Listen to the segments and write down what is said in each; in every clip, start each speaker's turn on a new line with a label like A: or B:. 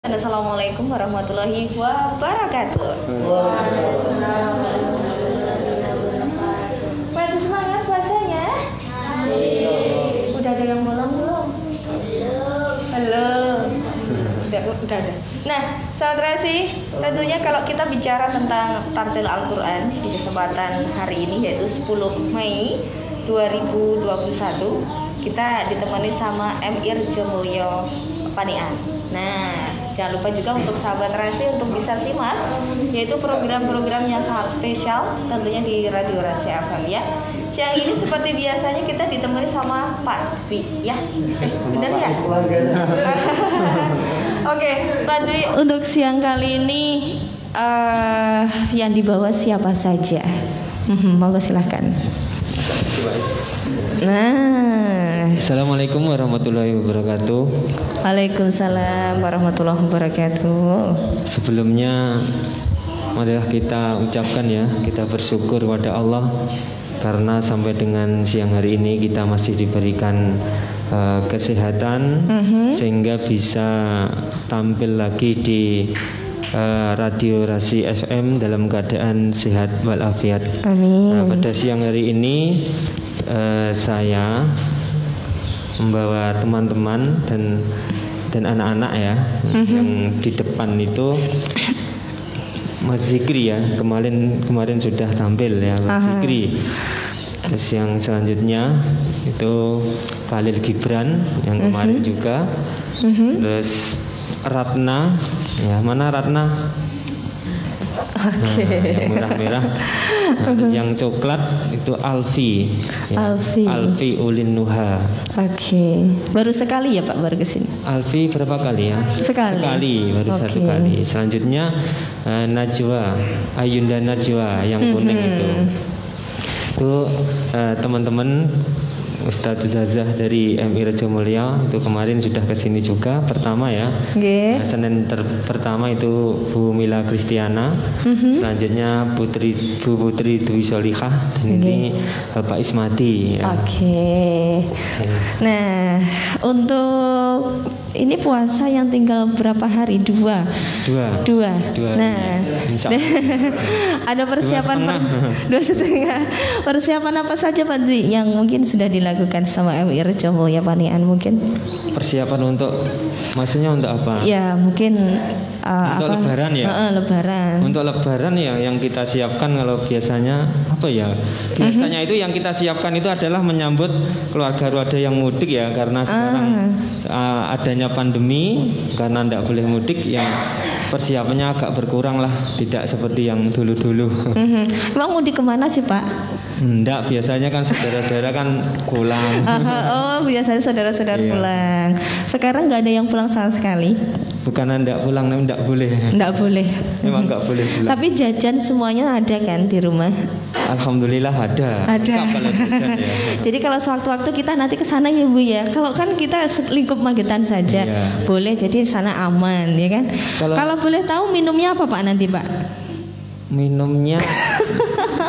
A: Assalamualaikum warahmatullahi wabarakatuh. Masih semangat puasanya? Udah ada yang bolong belum? Halo. Udah ada. Nah, sahabat Rasi, tentunya kalau kita bicara tentang tartil Al-Quran di kesempatan hari ini yaitu 10 Mei 2021, kita ditemani sama M. Irjo Mulyo Panian. Nah, jangan lupa juga untuk sahabat Rasi untuk bisa simak yaitu program-program yang sangat spesial tentunya di Radio Rasi FM ya. Siang ini seperti biasanya kita ditemani sama Pak Dwi ya. Benar ya? Oke, Pak Dwi, untuk siang kali ini yang dibawa siapa saja? Monggo silahkan. Nah,
B: Assalamualaikum warahmatullahi wabarakatuh.
A: Waalaikumsalam warahmatullahi wabarakatuh.
B: Sebelumnya marilah kita ucapkan ya, kita bersyukur pada Allah karena sampai dengan siang hari ini kita masih diberikan kesehatan sehingga bisa tampil lagi di Radio Rasi FM dalam keadaan sehat walafiat.
A: Amin.
B: Nah, pada siang hari ini saya membawa teman-teman dan anak-anak ya yang di depan itu Mas Zikri ya, kemarin sudah tampil ya Mas Zikri. Terus yang selanjutnya itu Khalil Gibran yang kemarin juga. Terus Ratna, ya mana Ratna?
A: Oke.
B: Yang merah-merah. Nah, yang coklat itu Alfi. Ya. Alfi Ulin Nuha.
A: Oke. Baru sekali ya Pak baru kesini?
B: Alfi berapa kali ya?
A: Sekali.
B: Baru satu kali. Selanjutnya Najwa, Ayunda Najwa yang kuning itu. Itu teman-teman Ustadz Zazah dari MI Rejo Mulyo itu kemarin sudah kesini juga pertama ya. Senin pertama itu Bu Mila Kristiana, selanjutnya Bu Putri Dwi Solihah, dan ini Bapak Ismati. Ya.
A: Oke. Nah, untuk ini puasa yang tinggal berapa hari? Dua. Nah, ada persiapan 2,5. Persiapan apa saja Pak Dwi yang mungkin sudah dilakukan sama MI Rejo Mulyo Panian mungkin?
B: Persiapan untuk maksudnya untuk apa?
A: Ya mungkin
B: untuk Lebaran ya.
A: Lebaran.
B: Untuk Lebaran ya yang kita siapkan kalau biasanya apa ya? Biasanya itu yang kita siapkan itu adalah menyambut keluarga yang mudik ya karena sekarang adanya pandemi karena tidak boleh mudik yang persiapannya agak berkurang lah, tidak seperti yang dulu-dulu.
A: Emang mudik kemana sih Pak?
B: Enggak, biasanya kan saudara-saudara kan pulang.
A: Biasanya saudara-saudara pulang. Sekarang nggak ada yang pulang sama sekali.
B: Bukan enggak pulang, namun enggak boleh.
A: Enggak boleh.
B: Memang enggak boleh pulang.
A: Tapi jajan semuanya ada kan di rumah?
B: Alhamdulillah ada.
A: Kalau jajan, ya. Jadi kalau sewaktu-waktu kita nanti ke sana ya Bu ya. Kalau kan kita lingkup Magetan saja, boleh. Jadi sana aman ya kan. Kalau boleh tahu minumnya apa Pak nanti Pak?
B: Minumnya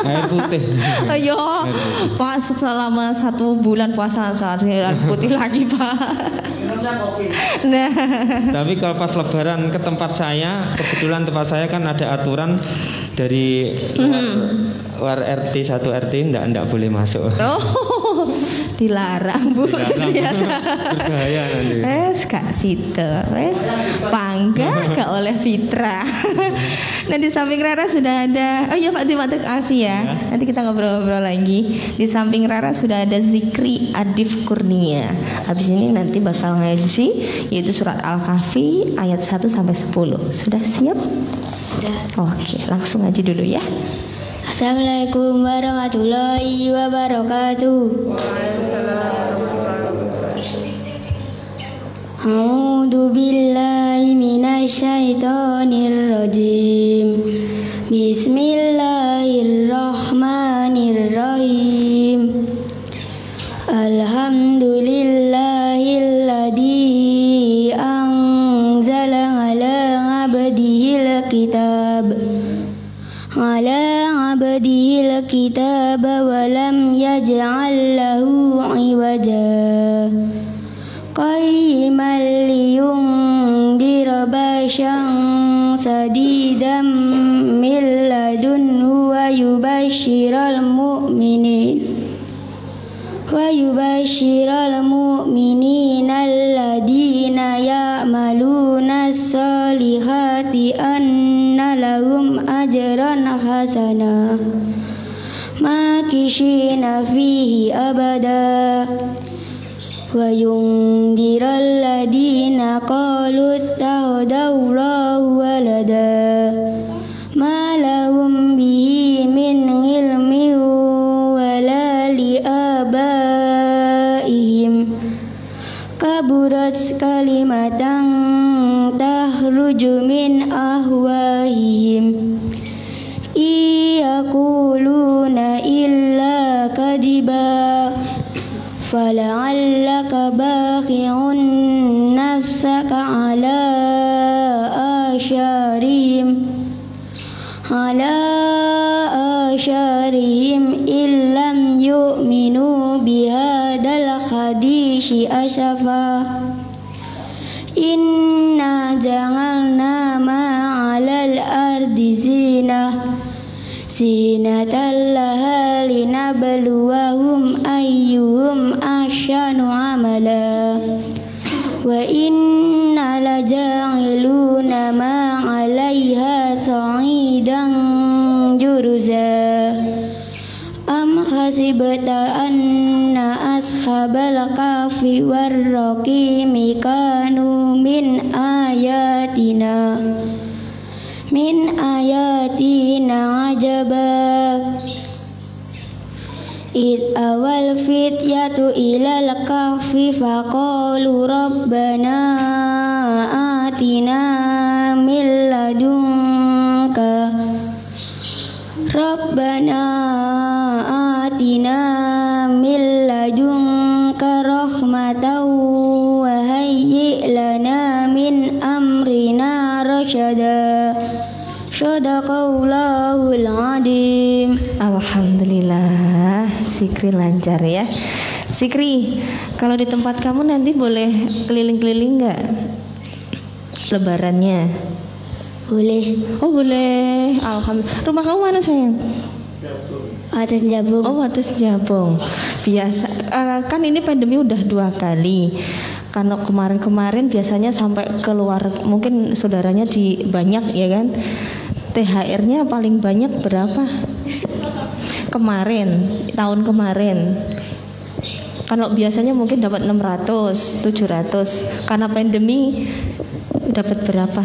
B: air putih.
A: Ayo Pak, selama 1 bulan puasa air putih lagi Pak. Nah,
B: tapi kalau pas Lebaran ke tempat saya, kebetulan tempat saya kan ada aturan dari luar RT 1 RT enggak boleh masuk.
A: Dilarang Bu.
B: Berbahaya nanti.
A: Kak Sita, bangga Kak oleh Fitra. Nah di samping Rara sudah ada, oh iya Pak terima kasih ya. Nanti kita ngobrol-ngobrol lagi. Di samping Rara sudah ada Zikri Adif Kurnia. Habis ini nanti bakal ngaji yaitu surat Al-Kahfi ayat 1 sampai 10. Sudah siap? Sudah. Oke, langsung ngaji dulu ya.
C: Assalamualaikum warahmatullahi wabarakatuh. A'udzu billahi minasyaitonir rajim. Bismillahirrahmanirrahim. Alhamdulillahilladzi anzala ala 'abdihil kitab. Ala 'abdihil kitab wa lam yaj'al lahu 'iwaja. Qayyiman liyundira ba'san sadidan min ladunhu wa yubashshiral mu'minina alladhina ya'maluna as-solihati anna lahum ajran hasana makishina fihi abada wa yundiral ladina qalu ittakhadallahu walada ma lahum bihi min ilmin wala li abaihim kaburat kalimatan takhruju min ahwahihim yaquluna illa kadiba fala'allaka baqi'un nafsaka ala asharihim illam yu'minu bihadal hadithi asafa inna ja'alna ma'alal ardi zinatan laha linabluwahum ayyuhum ahsanu amala wa inna laja'iluna ma 'alaiha sa'idan juruza am hasibta anna ashabal kahfi warraqimi kanu min ayatina ajaba id awal fityatu ilal kahfi faqalu rabbana atina min ladunka rahmatan wa hayyi' lana min amrina rasyada. Shadaqallahul adzim.
A: Alhamdulillah, Zikri lancar ya. Zikri, kalau di tempat kamu nanti boleh keliling-keliling nggak? Lebarannya?
C: Boleh.
A: Oh boleh. Alhamdulillah. Rumah kamu mana sayang?
C: Atas Jabung.
A: Oh atas Jabung. Biasa. Kan ini pandemi udah 2 kali. Karena kemarin-kemarin biasanya sampai keluar, mungkin saudaranya di banyak ya kan. THR-nya paling banyak berapa? Tahun kemarin. Kalau biasanya mungkin dapat 600, 700. Karena pandemi dapat berapa?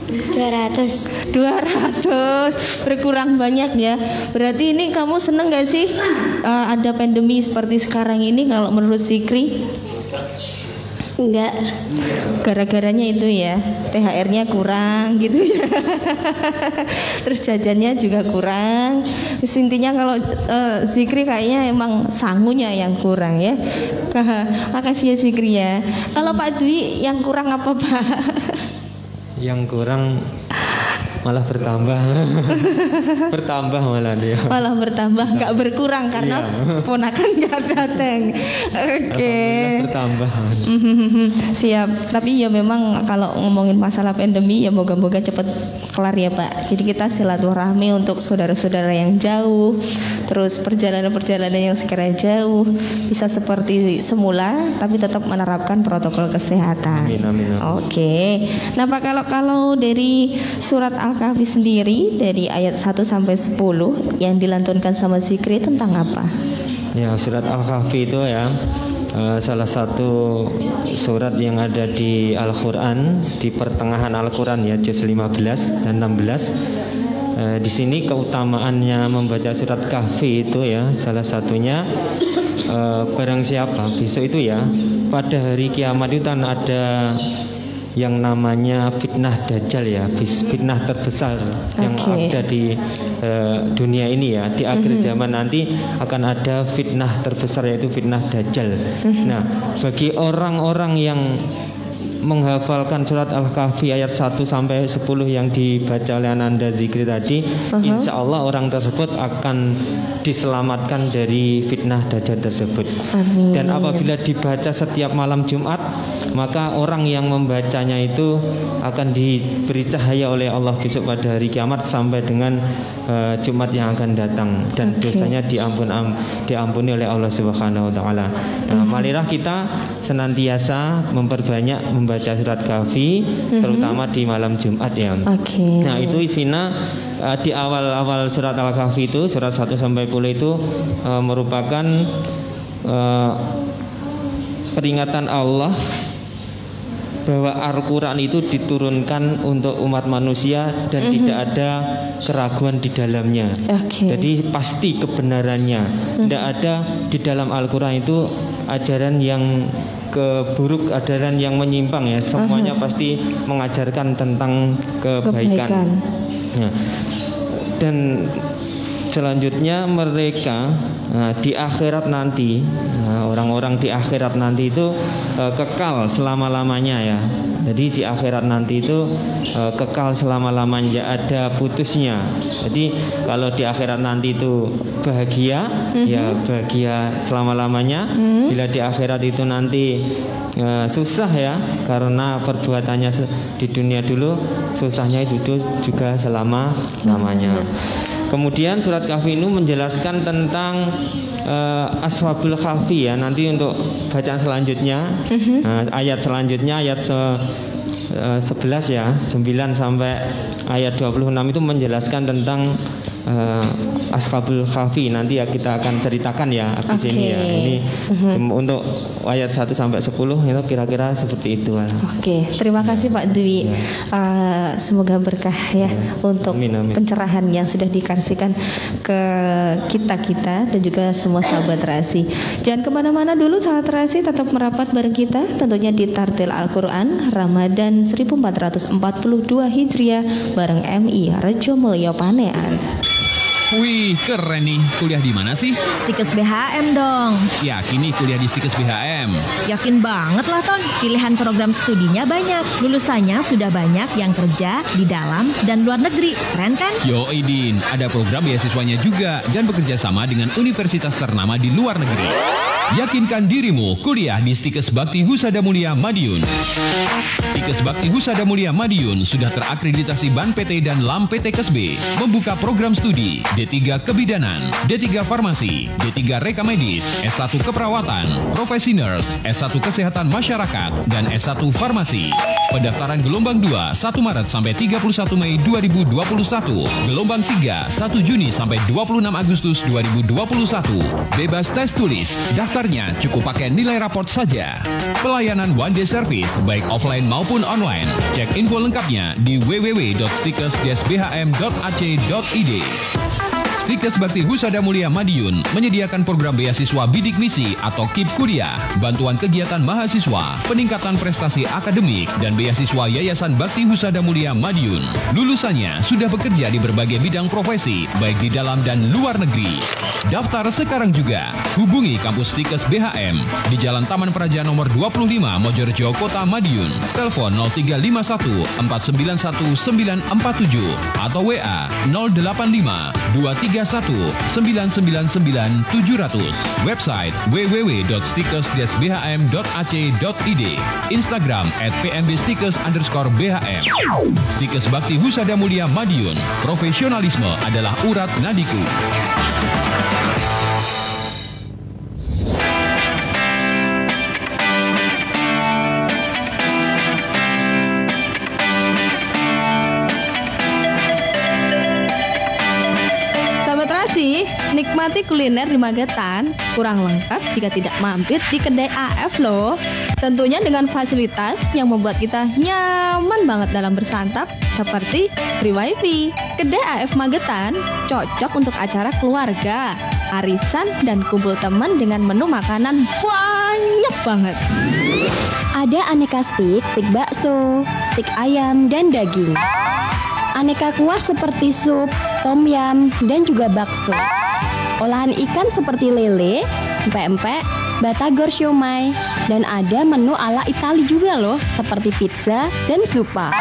C: 200.
A: Berkurang banyak ya. Berarti ini kamu seneng gak sih ada pandemi seperti sekarang ini kalau menurut Zikri?
C: Enggak.
A: Gara-garanya itu ya, THR-nya kurang gitu ya. Terus jajannya juga kurang. Terus intinya kalau Zikri kayaknya emang sangunya yang kurang ya. Makasih ya Zikri ya. Kalau Pak Dwi yang kurang apa Pak?
B: Yang kurang malah bertambah. Bertambah malah dia. Malah
A: bertambah, nggak berkurang karena ponakan nggak datang. Oke.
B: Bertambah.
A: Siap. Tapi ya memang kalau ngomongin masalah pandemi ya moga-moga cepat kelar ya Pak. Jadi kita silaturahmi untuk saudara-saudara yang jauh. Terus perjalanan-perjalanan yang sekiranya jauh bisa seperti semula, tapi tetap menerapkan protokol kesehatan.
B: Amin.
A: Oke. Nah Pak, kalau dari surat Al-Kahfi sendiri dari ayat 1 sampai 10 yang dilantunkan sama Zikri tentang apa?
B: Ya, surat Al-Kahfi itu ya salah satu surat yang ada di Al-Quran, di pertengahan Al-Quran ya, juz 15 dan 16. Di sini keutamaannya membaca surat Kahfi itu ya, salah satunya barang siapa besok itu ya, pada hari kiamat itu kan ada yang namanya fitnah Dajjal ya, fitnah terbesar yang ada di dunia ini ya. Di akhir zaman nanti akan ada fitnah terbesar, yaitu fitnah Dajjal. Nah, bagi orang-orang yang menghafalkan surat Al-Kahfi ayat 1 sampai 10 yang dibaca oleh Ananda Zikri tadi, insya Allah orang tersebut akan diselamatkan dari fitnah Dajjal tersebut.
A: Amin.
B: Dan apabila dibaca setiap malam Jumat, maka orang yang membacanya itu akan diberi cahaya oleh Allah besok pada hari kiamat sampai dengan Jumat yang akan datang, dan dosanya diampuni oleh Allah Subhanahu wa taala. Marilah kita senantiasa memperbanyak membaca surat Kahfi, terutama di malam Jumat ya. Nah, itu isinya di awal-awal surat Al-Kahfi itu, surat 1 sampai 10 itu merupakan peringatan Allah bahwa Al-Quran itu diturunkan untuk umat manusia dan tidak ada keraguan di dalamnya. Jadi pasti kebenarannya. Tidak ada di dalam Al-Quran itu ajaran yang keburuk, ajaran yang menyimpang ya. Semuanya pasti mengajarkan tentang kebaikan. Nah, dan selanjutnya mereka di akhirat nanti, orang-orang di akhirat nanti itu kekal selama-lamanya ya. Jadi di akhirat nanti itu kekal selama-lamanya, tidak ada putusnya. Jadi kalau di akhirat nanti itu bahagia, ya bahagia selama-lamanya. Bila di akhirat itu nanti susah ya, karena perbuatannya di dunia dulu, susahnya itu juga selama-lamanya. Kemudian surat Kahfi ini menjelaskan tentang Ashabul Kahfi ya. Nanti untuk bacaan selanjutnya, ayat selanjutnya ayat 11 ya, 9 sampai ayat 26 itu menjelaskan tentang Ashabul Kahfi. Nanti ya kita akan ceritakan ya di sini ya. Ini untuk ayat 1 sampai 10 itu kira-kira seperti itu.
A: Terima kasih Pak Dwi. Semoga berkah ya untuk pencerahan yang sudah dikasihkan ke kita dan juga semua sahabat Terasi. Jangan kemana-mana dulu, sahabat Terasi, tetap merapat bareng kita tentunya di Tartil Al-Quran Ramadan 1442 Hijriah bareng MI Rejo Mulyo Panean.
D: Wih, keren nih. Kuliah di mana sih?
E: Stikes BHM dong.
D: Yakin nih kuliah di Stikes BHM?
E: Yakin banget lah, Ton. Pilihan program studinya banyak. Lulusannya sudah banyak yang kerja di dalam dan luar negeri. Keren kan?
D: Yo, Idin, ada program beasiswanya juga dan bekerja sama dengan universitas ternama di luar negeri. Yakinkan dirimu kuliah di Stikes Bakti Husada Mulia Madiun. Stikes Bakti Husada Mulia Madiun sudah terakreditasi BAN PT dan LAM PT KESB, membuka program studi D3 Kebidanan, D3 Farmasi, D3 Reka Medis, S1 Keperawatan, Profesi Nurse, S1 Kesehatan Masyarakat, dan S1 Farmasi. Pendaftaran gelombang 2 1 Maret sampai 31 Mei 2021. Gelombang 3 1 Juni sampai 26 Agustus 2021. Bebas tes tulis. Daftarnya cukup pakai nilai raport saja. Pelayanan one day service baik offline maupun online. Cek info lengkapnya di www.stikes-bhm.ac.id. Stikes Bakti Husada Mulia Madiun menyediakan program beasiswa bidik misi atau KIP kuliah, bantuan kegiatan mahasiswa, peningkatan prestasi akademik, dan beasiswa Yayasan Bakti Husada Mulia Madiun. Lulusannya sudah bekerja di berbagai bidang profesi, baik di dalam dan luar negeri. Daftar sekarang juga. Hubungi kampus Stikes BHM di Jalan Taman Praja nomor 25, Mojorejo, Kota Madiun. Telepon 0351 491 947 atau WA 085 231 999 700. Website www.stikes-bhm.ac.id. Instagram @pmbstikes_bhm. Stikes Bakti Husada Mulia Madiun. Profesionalisme adalah urat nadiku.
A: Nikmati kuliner di Magetan kurang lengkap jika tidak mampir di kedai AF loh. Tentunya dengan fasilitas yang membuat kita nyaman banget dalam bersantap, seperti free wifi. Kedai AF Magetan cocok untuk acara keluarga, arisan, dan kumpul teman dengan menu makanan banyak banget.
F: Ada aneka stik bakso, stik ayam, dan daging. Aneka kuah seperti sup, tom yum, dan juga bakso. Olahan ikan seperti lele, empek-empek, batagor siomay, dan ada menu ala Itali juga loh, seperti pizza dan zuppa.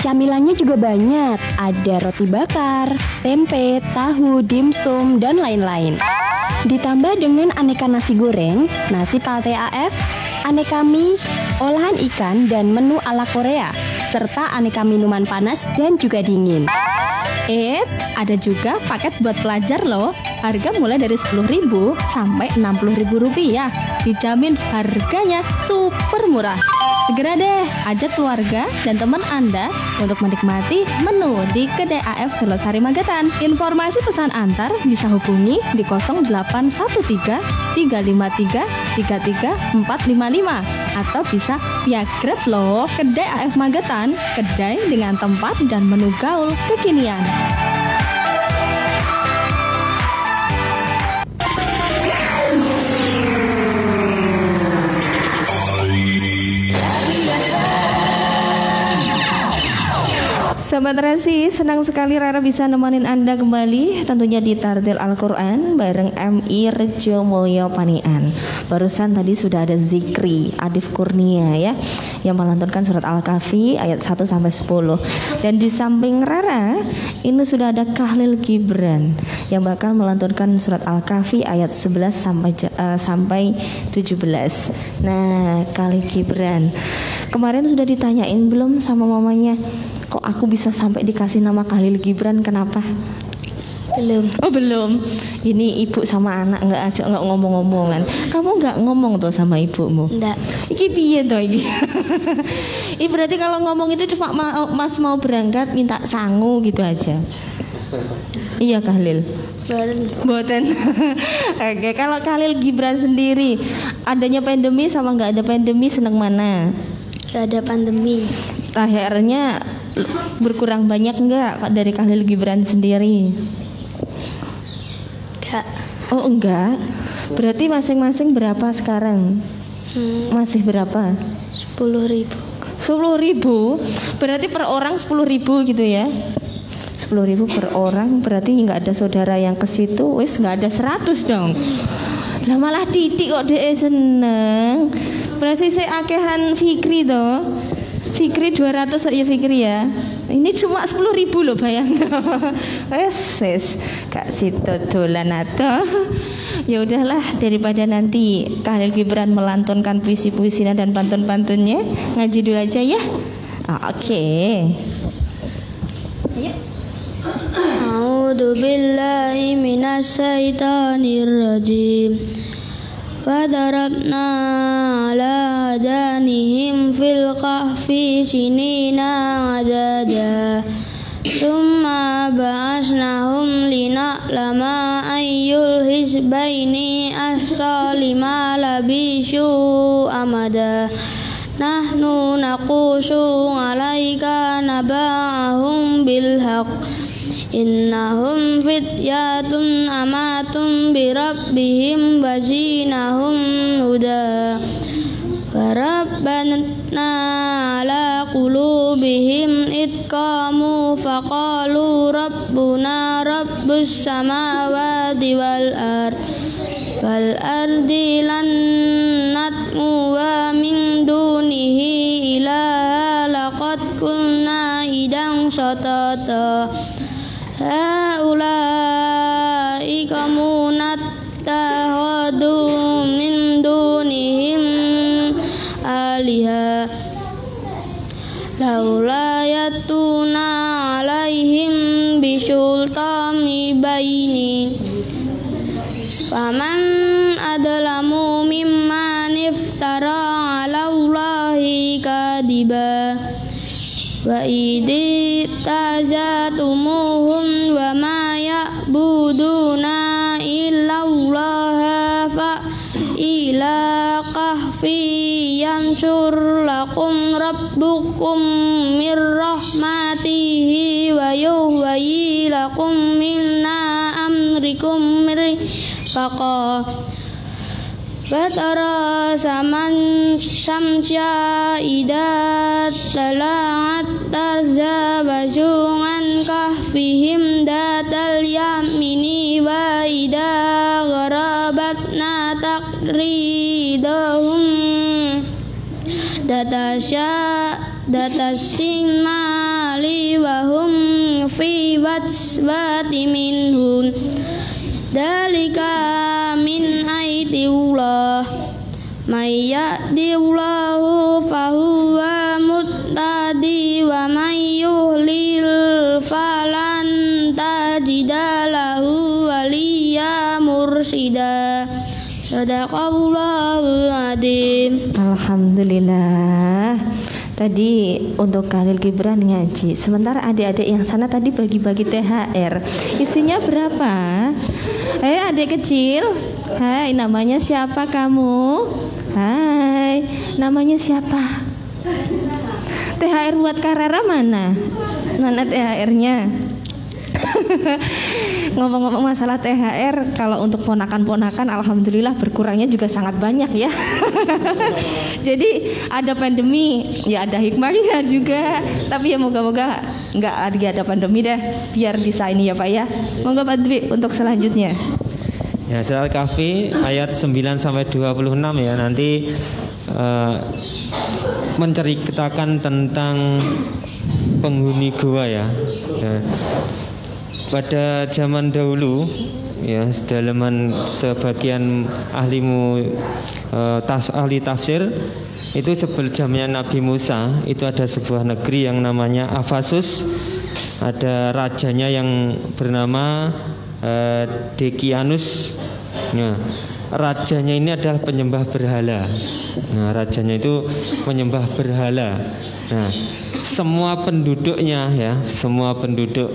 F: Camilannya juga banyak, ada roti bakar, tempe, tahu, dimsum, dan lain-lain. Ditambah dengan aneka nasi goreng, nasi pate AF, aneka mie, olahan ikan dan menu ala Korea, serta aneka minuman panas dan juga dingin. Ada juga paket buat pelajar loh. Harga mulai dari 10.000 sampai 60.000 rupiah. Dijamin harganya super murah. Segera deh ajak keluarga dan teman Anda untuk menikmati menu di Kedai AF Selosari Magetan. Informasi pesan antar bisa hubungi di 0813 353 33455 atau bisa via Grab loh. Kedai AF Magetan, kedai dengan tempat dan menu gaul kekinian.
A: Sobat Rasi, senang sekali Rara bisa nemenin Anda kembali tentunya di Tartil Al-Quran bareng MI Rejo Mulyo Panian. Barusan tadi sudah ada Zikri Adif Kurnia ya, yang melantunkan surat Al-Kahfi ayat 1 sampai 10. Dan di samping Rara ini sudah ada Khalil Gibran yang bakal melantunkan surat Al-Kahfi ayat 11 sampai 17. Nah, Khalil Gibran kemarin sudah ditanyain belum sama mamanya, kok aku bisa sampai dikasih nama Khalil Gibran, kenapa?
C: Belum.
A: Oh belum. Ini ibu sama anak nggak ngomong-ngomongan. Kamu nggak ngomong tuh sama ibumu?
C: Enggak.
A: Iki piye toh iki? Ini berarti kalau ngomong itu cuma Mas mau berangkat minta sangu gitu aja. Iya Khalil. Boten. Oke, kalau Khalil Gibran sendiri, adanya pandemi sama nggak ada pandemi seneng mana?
C: Gak ada pandemi.
A: THR-nya berkurang banyak enggak dari Khalil Gibran sendiri?
C: Enggak.
A: Oh enggak. Berarti masing-masing berapa sekarang? Masih berapa?
C: 10.000.
A: 10.000. Berarti per orang 10.000 gitu ya? 10.000 per orang, berarti nggak ada saudara yang ke situ, wis nggak ada 100 dong. Lah malah titik kok dia seneng. Berarti saya akehan Fikri toh. Fikri 200 ya Fikri ya. Ini cuma 10.000 loh, bayang. Wes Kak Sito dolan atau. Ya udahlah, daripada nanti Khalil Gibran melantunkan puisi-puisinya dan pantun-pantunnya, ngaji dulu aja ya. Oke.
C: A'udzu billahi minasy syaithanir rajim. Fadarabna ala adanihim fil kahfi sinina adada. Summa ba'asnahum lina'lama ayyul hizbaini ahsa lima labishu amada. Nahnu naqusu 'alaika naba'ahum bil haqq. Innahum fityatun amatum birabbihim wazinahum huda. Warabbana ala qulubihim idqamu faqalu rabbuna rabbus samawati wal ard wal ardi lan natmu wa min dunihi ilaha laqad kunna idang satata. Haulai kamunat tahadu min dunihim aliha laula yatuna alaihim bisultani baini. Faman adlamu mimman iftara ala Allahi kadiba. Wa idh tajatumuhum wa ma ya'buduna illa Allah fa ila kahfi yansur lakum rabbukum mir rahmatihi wa yuhyi lakum minna amrikum mirfaqa. Batara saman samsya idat tala'at tarza bajungan kahfihim datal yamini wa ida gharabatna takridahum datasin mali wahum fi watswati minhun. Dalika min aitillah may yahdillahu Sadaqallahul adzim.
A: Alhamdulillah. Tadi untuk Khalil Gibran ngaji. Sementara adik-adik yang sana tadi bagi-bagi THR. Isinya berapa? Adik kecil. Hai, namanya siapa kamu? Hai, namanya siapa? THR buat Karara mana? Mana THR-nya? Ngomong-ngomong masalah THR, kalau untuk ponakan-ponakan alhamdulillah berkurangnya juga sangat banyak ya. Jadi ada pandemi, ya ada hikmahnya juga. Tapi ya moga-moga nggak ada pandemi deh, biar bisa ini ya Pak ya. Moga Pak Dwi untuk selanjutnya.
B: Ya, Surah Al-Kahfi ayat 9 sampai 26 ya, nanti menceritakan tentang penghuni gua ya. Pada zaman dahulu ya, sebagian ahli tafsir itu sebelumnya Nabi Musa itu ada sebuah negeri yang namanya Afasus, ada rajanya yang bernama Dekianus. Nah, rajanya ini adalah penyembah berhala. Nah, rajanya itu penyembah berhala. Nah, semua penduduknya ya, semua penduduk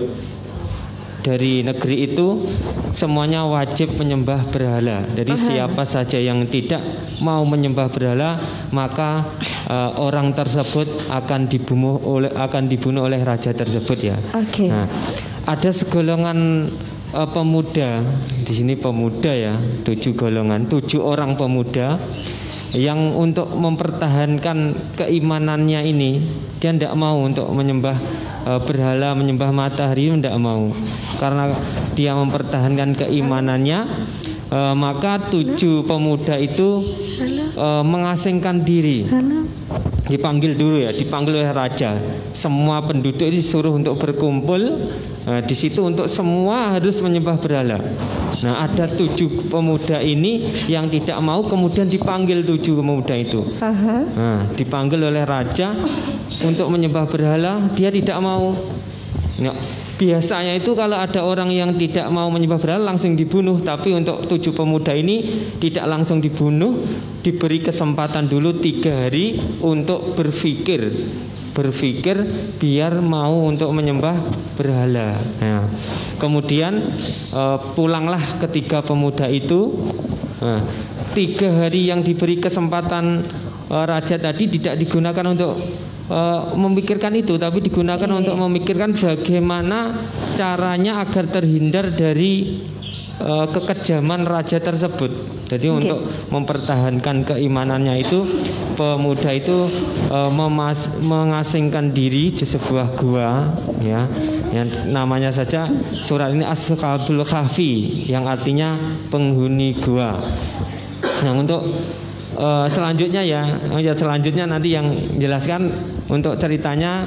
B: dari negeri itu semuanya wajib menyembah berhala. Jadi siapa saja yang tidak mau menyembah berhala, maka orang tersebut akan dibunuh oleh raja tersebut ya. Nah, ada segolongan pemuda di sini, pemuda ya, 7 golongan, 7 orang pemuda yang untuk mempertahankan keimanannya ini, dia tidak mau untuk menyembah berhala, menyembah matahari, tidak mau. Karena dia mempertahankan keimanannya, maka 7 pemuda itu mengasingkan diri. Dipanggil dulu ya, dipanggil oleh raja. Semua penduduk disuruh untuk berkumpul di situ untuk semua harus menyembah berhala. Nah, ada 7 pemuda ini yang tidak mau, kemudian dipanggil 7 pemuda itu. Nah, dipanggil oleh raja untuk menyembah berhala, dia tidak mau. Nah, biasanya itu kalau ada orang yang tidak mau menyembah berhala langsung dibunuh. Tapi untuk 7 pemuda ini tidak langsung dibunuh, diberi kesempatan dulu 3 hari untuk berpikir biar mau untuk menyembah berhala. Nah, kemudian pulanglah ketiga pemuda itu. 3 hari yang diberi kesempatan raja tadi tidak digunakan untuk memikirkan itu, tapi digunakan untuk memikirkan bagaimana caranya agar terhindar dari kekejaman raja tersebut. Jadi untuk mempertahankan keimanannya itu, pemuda itu mengasingkan diri di sebuah gua ya, yang namanya saja surat ini Ashabul Kahfi, yang artinya penghuni gua. Nah, untuk selanjutnya ya, selanjutnya nanti yang jelaskan untuk ceritanya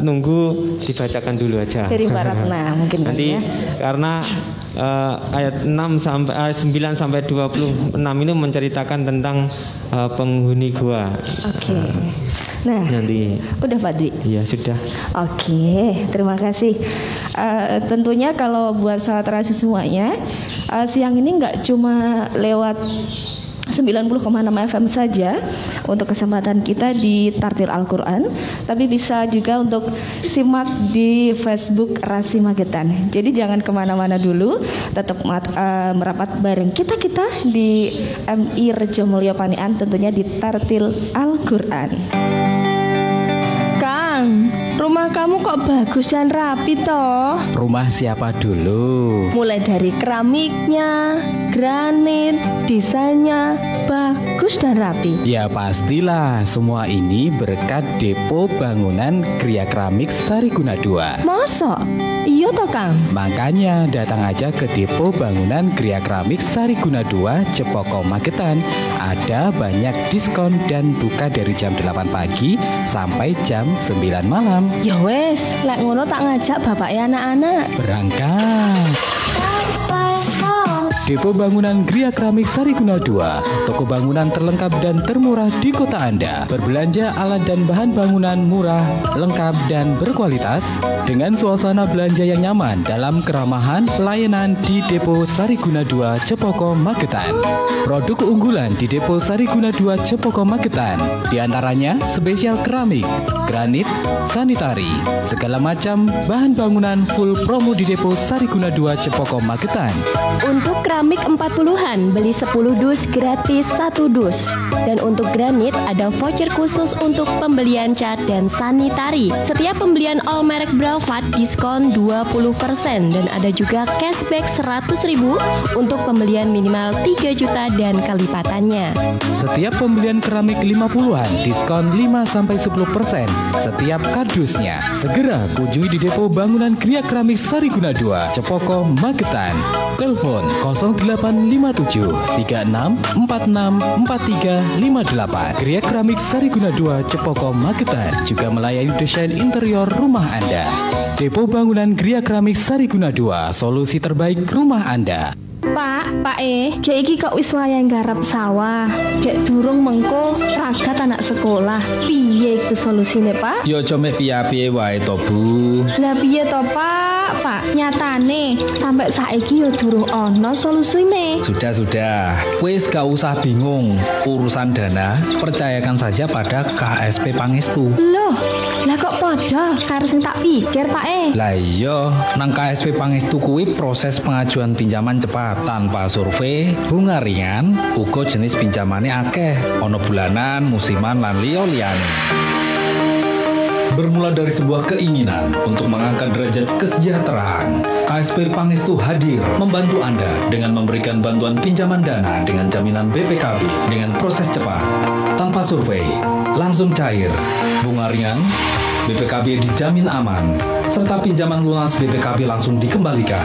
B: nunggu dibacakan dulu aja.
A: Dari Mbak Ratna mungkin
B: nanti
A: ya.
B: Karena ayat 9 sampai 26 ini menceritakan tentang penghuni gua.
A: Oke. Nah,
B: nanti
A: udah Pak Dwi?
B: Iya, sudah.
A: Oke, terima kasih. Tentunya kalau buat sahabat terasi semuanya, siang ini nggak cuma lewat 90,6 FM saja untuk kesempatan kita di Tartil Al-Quran, tapi bisa juga untuk simak di Facebook Rasi Magetan. Jadi jangan kemana-mana dulu, tetap merapat bareng kita di MI Rejo Mulyo Panian, tentunya di Tartil Al-Quran.
F: Kang, rumah kamu kok bagus dan rapi toh?
G: Rumah siapa dulu?
F: Mulai dari keramiknya, granit, desainnya bagus dan rapi.
G: Ya pastilah, semua ini berkat Depo Bangunan Gria Keramik Sariguna 2.
F: Masa? Iya toh Kang?
G: Makanya datang aja ke Depo Bangunan Gria Keramik Sariguna 2 Cepoko Magetan. Ada banyak diskon dan buka dari jam 8 pagi sampai jam 9 malam.
F: Ya wes, lek ngono tak ngajak bapak ya anak-anak.
G: Berangkat. Depo Bangunan Gria Keramik Sariguna 2, toko bangunan terlengkap dan termurah di kota Anda. Berbelanja alat dan bahan bangunan murah, lengkap dan berkualitas dengan suasana belanja yang nyaman dalam keramahan pelayanan di Depo Sariguna 2 Cepoko Magetan. Produk unggulan di Depo Sariguna 2 Cepoko Magetan diantaranya spesial keramik, granit, sanitari, segala macam bahan bangunan full promo di Depo Sariguna 2 Cepoko Magetan.
F: Untuk keramik 40-an beli 10 dus gratis 1 dus. Dan untuk granit ada voucher khusus untuk pembelian cat dan sanitari. Setiap pembelian all merek Bralvat diskon 20% dan ada juga cashback 100.000 untuk pembelian minimal 3 juta dan kelipatannya.
G: Setiap pembelian keramik 50-an diskon 5-10% setiap kardusnya. Segera kunjungi di Depo Bangunan Gria Keramik Sariguna 2 Cepoko Magetan. Telepon 0857 36 46 43 58. Gria Keramik Sariguna 2 Cepoko Magetan juga melayani desain interior rumah Anda. Depo Bangunan Gria Keramik Sariguna 2, solusi terbaik rumah Anda.
F: Pak iki kok wis wayah garap sawah. Gek durung mengko ragat anak sekolah. Piye iku solusine, Pak?
H: Yo aja meh piye-piye wae to, Bu.
F: Lah piye to, Pak? Nyatane sampai saiki yo durung ana solusine.
H: Sudah. Wis gak usah bingung. Urusan dana percayakan saja pada KSP Pangestu.
F: Loh, lah kok podo karo sing tak pikir, Pak?
H: Lah iya, nang KSP Pangestu kuwi proses pengajuan pinjaman cepat tanpa survei, bunga ringan, uga jenis pinjamane akeh, ono bulanan, musiman lan liya-liyane. Bermula dari sebuah keinginan untuk mengangkat derajat kesejahteraan, KSP Pangestu hadir membantu Anda dengan memberikan bantuan pinjaman dana dengan jaminan BPKB dengan proses cepat, tanpa survei, langsung cair, bunga ringan, BPKB dijamin aman, serta pinjaman lunas BPKB langsung dikembalikan.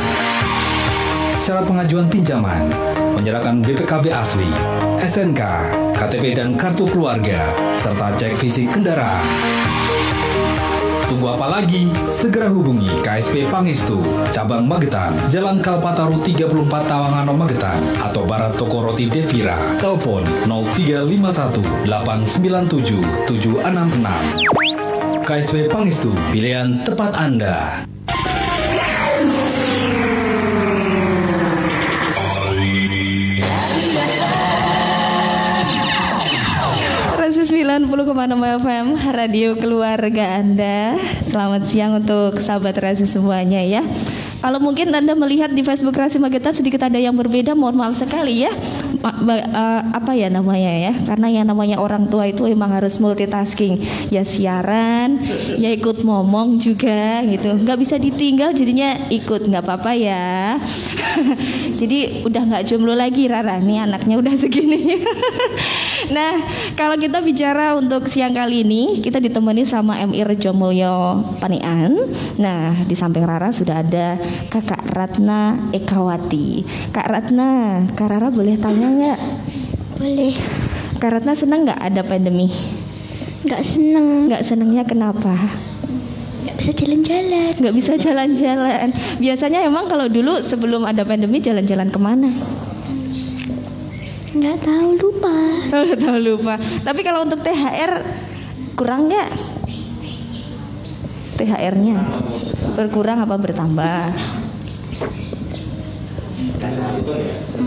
H: Syarat pengajuan pinjaman, menyerahkan BPKB asli, SNK, KTP dan kartu keluarga, serta cek fisik kendaraan. Tunggu apa lagi? Segera hubungi KSP Pangestu, Cabang Magetan, Jalan Kalpataru 34 Tawangano Magetan, atau Barat Toko Roti Devira. Telepon 0351 897 766. KSP Pangestu, pilihan tepat Anda.
A: Rasi 90,6 FM Radio Keluarga Anda. Selamat siang untuk sahabat Rasi semuanya ya. Kalau mungkin Anda melihat di Facebook Rasi Magetan sedikit ada yang berbeda, mohon maaf sekali ya. Apa ya namanya ya? Karena yang namanya orang tua itu emang harus multitasking. Ya siaran, ya ikut ngomong juga gitu. Nggak bisa ditinggal jadinya ikut, nggak apa-apa ya. Jadi udah nggak jomblo lagi Rara, nih anaknya udah segini. Nah, kalau kita bicara untuk siang kali ini, kita ditemani sama MI Rejo Mulyo Panian. Nah, di samping Rara sudah ada Kakak Ratna Ekawati. Kak Ratna, Kak Rara boleh tanya nggak?
C: Boleh.
A: Kak Ratna senang nggak ada pandemi?
C: Nggak seneng.
A: Nggak senangnya kenapa?
C: Nggak bisa jalan-jalan.
A: Nggak bisa jalan-jalan. Biasanya emang kalau dulu sebelum ada pandemi jalan-jalan kemana?
C: Nggak tahu, lupa.
A: Nggak tahu, lupa. Tapi kalau untuk THR kurang nggak? THR-nya berkurang apa bertambah?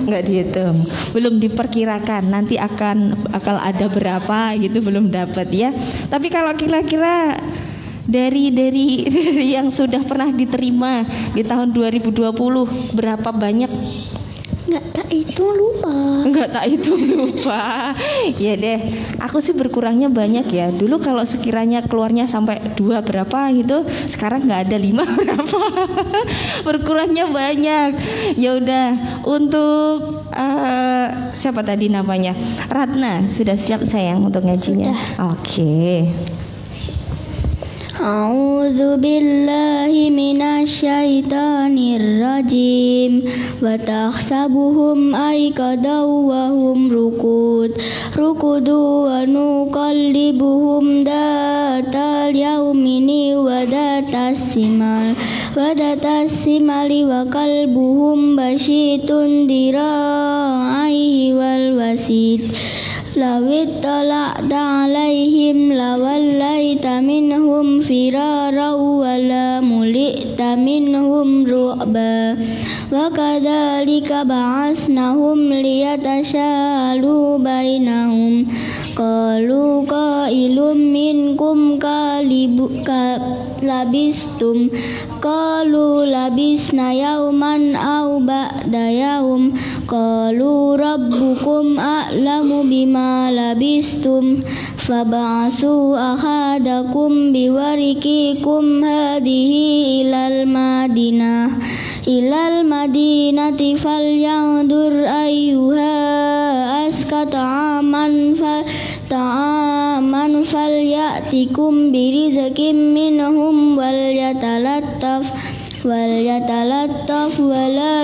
A: Nggak dihitung, belum diperkirakan. Nanti akan ada berapa gitu, belum dapat ya. Tapi kalau kira-kira dari yang sudah pernah diterima di tahun 2020 berapa banyak?
C: Nggak tak hitung, lupa.
A: Nggak tak hitung, lupa. Ya deh, aku sih berkurangnya banyak ya. Dulu kalau sekiranya keluarnya sampai 2 berapa gitu, sekarang nggak ada 5 berapa. Berkurangnya banyak. Ya udah, untuk siapa tadi namanya? Ratna, sudah siap sayang untuk ngajinya? Oke.
C: A'udzu billahi minasyaitonir rajim. Wa tahsabuhum ayqadaw wa hum rukudu wa nuqallibuhum datal yaumini wa datas simali wa qalbuhum basyitun dira'aihi wal wasid. Lawit tala'ta alaihim lawallaita minhum firara wa la muli'ta minhum ru'ba. Wa kadzalika ba'asnahum liyatashalu bainahum. Qalu qailum minkum labistum. Qalu labisna yauman aw ba'da yaum. Qalu rabbukum a'lamu bima labistum. Fab'asu ahadakum biwarikikum hadihi ilal madinati falyandur ayyuha aska ta'aman falyatikum birizqin minhum walyatalattaf wala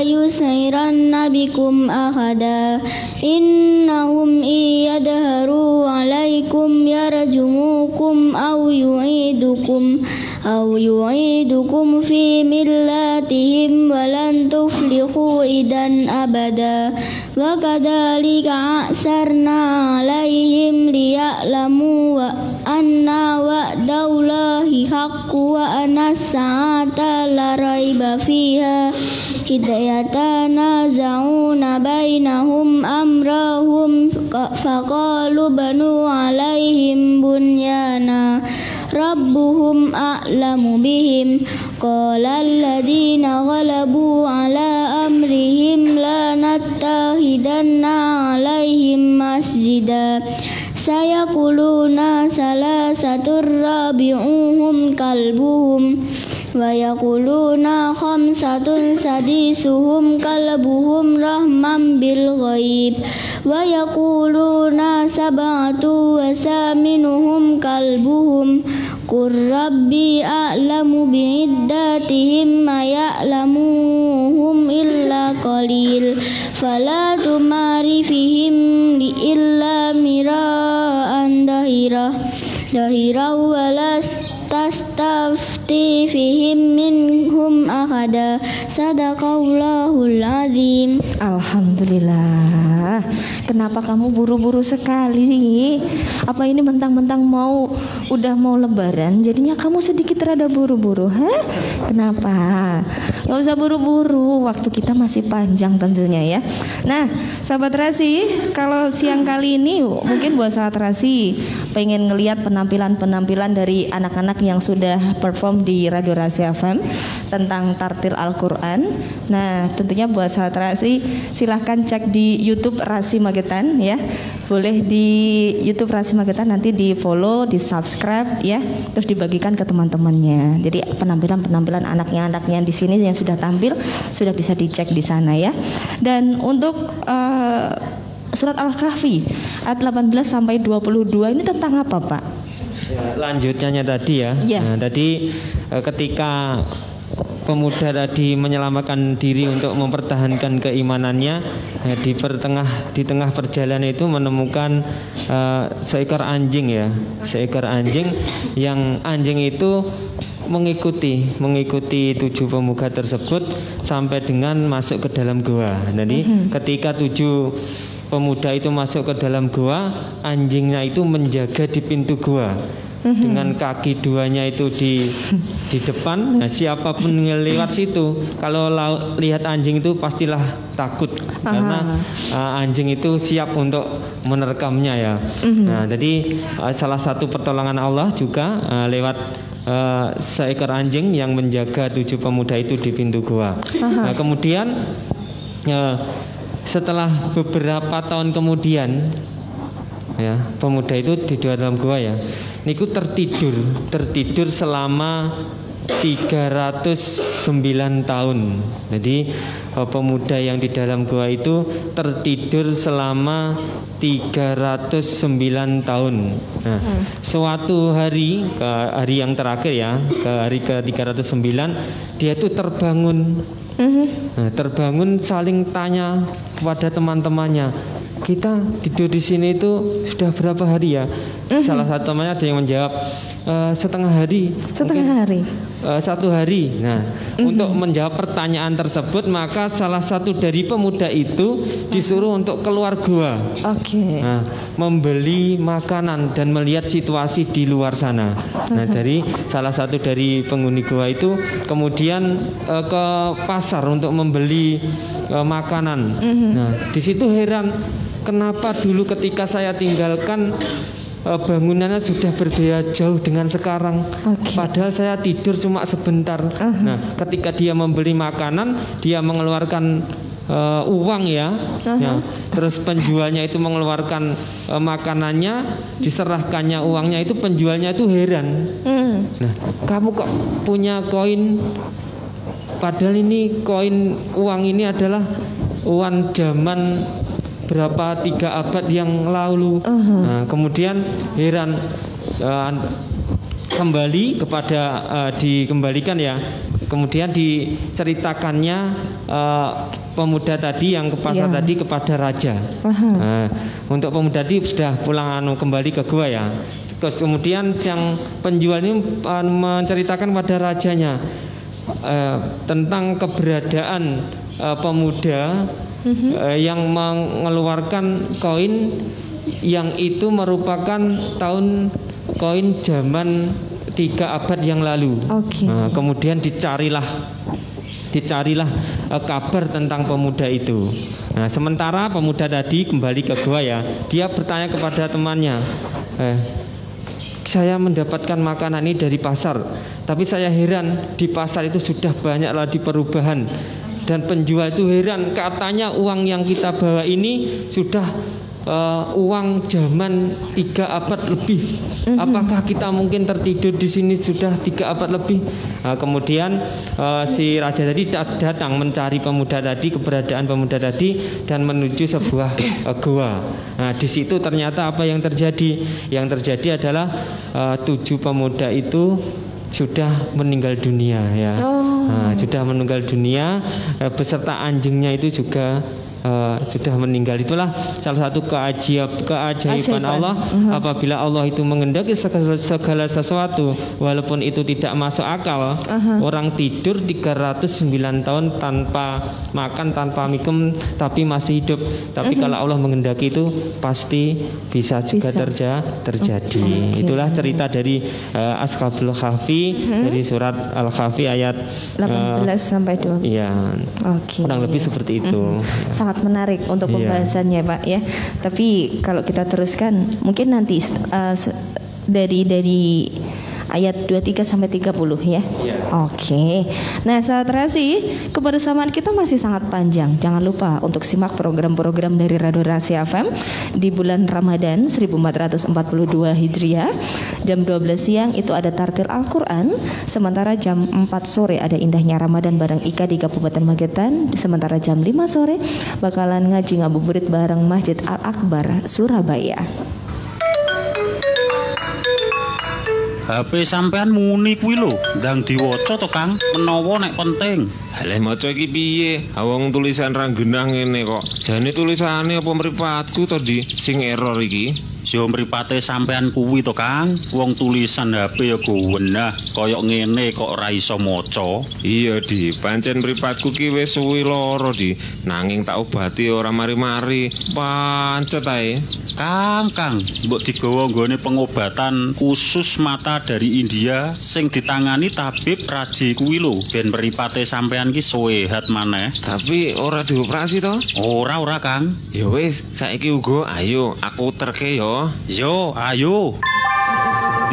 C: yusairanna bikum ahada. Innahum iyadharu alaikum yarjumukum aw yu'idukum fi millatihim walan tuflihu idan abada. Wa kadzalika a'sarna alaihim liya'lamu wa anna wa'dallahi haqqu wa anna as-sa'ata la raiba fiha hidayatana za'una bainahum amrahum faqalu banu alaihim bunyana rabbuhum a'lamu bihim. Qala alladhina ghalabu ala amrihim la nattahidanna alaihim masjida. Sayaquluna salasatur rabi'uhum kalbuhum wa yaquluna khamsatun sadisuhum kalbuhum rahman bil ghaib wa yaquluna sab'atu wa saminuhum kalbuhum. Qur rabbi a'lamu bi'iddatihim ma ya'lamuhum illa qalil fala tumari fihim illa mira'an dahira wa la tastafti fihim minhum ahada. Sadaqallahul azim.
A: Alhamdulillah. Kenapa kamu buru-buru sekali? Apa ini mentang-mentang udah mau lebaran jadinya kamu sedikit rada buru-buru? Kenapa? Gak usah buru-buru, waktu kita masih panjang tentunya ya. Nah, sahabat Rasi, kalau siang kali ini mungkin buat sahabat Rasi pengen ngelihat penampilan dari anak-anak yang sudah perform di Radio Rasi FM tentang tartil Al-Quran. Nah, tentunya buat sahabat Rasi silahkan cek di YouTube Rasi Magetan ya. Boleh di YouTube Rasi Magetan, nanti di follow, di subscribe ya, terus dibagikan ke teman-temannya. Jadi penampilan anaknya di sini yang sudah tampil sudah bisa dicek di sana ya. Dan untuk surat Al-Kahfi ayat 18 sampai 22 ini tentang apa, Pak?
B: Ya, lanjutannya tadi ya. Nah, tadi ketika pemuda tadi menyelamatkan diri untuk mempertahankan keimanannya, di tengah perjalanan itu menemukan seekor anjing ya, seekor anjing yang anjing itu mengikuti 7 pemuda tersebut sampai dengan masuk ke dalam goa. Jadi ketika 7 pemuda itu masuk ke dalam goa, anjingnya itu menjaga di pintu goa. Dengan kaki duanya itu di depan, nah, siapapun yang lewat situ kalau lihat anjing itu pastilah takut karena anjing itu siap untuk menerkamnya ya. Nah, jadi salah satu pertolongan Allah juga lewat seekor anjing yang menjaga 7 pemuda itu di pintu goa. Nah, kemudian setelah beberapa tahun kemudian ya, pemuda itu di dalam gua ya, niku tertidur selama 309 tahun. Jadi pemuda yang di dalam gua itu tertidur selama 309 tahun. Nah, suatu hari, ke hari yang terakhir ya, ke hari ke 309, dia itu terbangun. Nah, terbangun saling tanya kepada teman-temannya, kita tidur di sini itu sudah berapa hari ya? Salah satu temannya ada yang menjawab, setengah hari. Satu hari. Nah, untuk menjawab pertanyaan tersebut, maka salah satu dari pemuda itu disuruh untuk keluar gua. Nah, membeli makanan dan melihat situasi di luar sana. Nah, dari salah satu dari penghuni gua itu kemudian ke pasar untuk membeli makanan. Nah, di situ heran, kenapa dulu ketika saya tinggalkan bangunannya sudah berbeda jauh dengan sekarang. Padahal saya tidur cuma sebentar. Nah, ketika dia membeli makanan, dia mengeluarkan uang ya. Ya, terus penjualnya itu mengeluarkan makanannya, diserahkannya uangnya, itu penjualnya itu heran. Nah, kamu kok punya koin? Padahal ini koin uang ini adalah uang zaman berapa 3 abad yang lalu. Nah, kemudian heran, kembali kepada dikembalikan ya. Kemudian diceritakannya pemuda tadi yang ke pasar tadi kepada raja. Nah, untuk pemuda tadi sudah pulang kembali ke gua ya. Terus kemudian yang penjual ini menceritakan pada rajanya tentang keberadaan pemuda yang mengeluarkan koin yang itu merupakan koin zaman 3 abad yang lalu. Nah, kemudian dicarilah kabar tentang pemuda itu. Nah, sementara pemuda tadi kembali ke gua ya, dia bertanya kepada temannya, saya mendapatkan makanan ini dari pasar, tapi saya heran di pasar itu sudah banyak lagi perubahan. Dan penjual itu heran, katanya uang yang kita bawa ini sudah uang zaman 3 abad lebih. Apakah kita mungkin tertidur di sini sudah 3 abad lebih? Nah, kemudian si raja tadi datang mencari pemuda tadi, keberadaan pemuda tadi, dan menuju sebuah gua. Nah, di situ ternyata apa yang terjadi? Yang terjadi adalah 7 pemuda itu sudah meninggal dunia ya. Nah, sudah meninggal dunia beserta anjingnya itu juga sudah meninggal. Itulah salah satu keajaiban Allah. Apabila Allah itu menghendaki segala sesuatu, walaupun itu tidak masuk akal, orang tidur 309 tahun tanpa makan, tanpa minum, tapi masih hidup. Tapi kalau Allah menghendaki itu pasti bisa juga terjadi. Itulah cerita dari Ashabul Kahfi, dari surat Al-Kahfi ayat
A: 18 sampai 20.
B: Iya. Kurang lebih seperti itu.
A: Sangat menarik untuk pembahasannya Pak ya. Tapi kalau kita teruskan mungkin nanti dari ayat 23 sampai 30 ya. Oke. Nah, sahabat Rasi, kebersamaan kita masih sangat panjang. Jangan lupa untuk simak program-program dari Radio Rasi FM di bulan Ramadan 1442 Hijriah. Jam 12 siang itu ada tartil Al-Quran. Sementara jam 4 sore ada indahnya Ramadan bareng Ika di Kabupaten Magetan. Sementara jam 5 sore bakalan ngaji ngabuburit bareng Masjid Al-Akbar Surabaya.
I: HP sampean muni kuwi lho, ndang diwaca to Kang, menawa nek penting.
J: Lah maca iki piye? Awang tulisan ranggenang ngene kok. Jane tulisane apa mripatku to Di sing error iki?
I: Yo mripate sampean kuwi to Kang, wong tulisan HP ya gowenah, kaya ngene kok ora iso maca.
J: Iya Di, pancen mripatku ki wis suwi lara Di, nanging tak obati ora mari-mari. Pancet ae.
I: Kang, mbok digawa nggone pengobatan khusus mata dari India sing ditangani tabib Raji kuwi lho, ben mripate sampean ki sehat maneh.
J: Tapi ora dioperasi to?
I: Ora Kang.
J: Ya wis, saiki uga ayo aku terke yo.
I: Yo, ayo.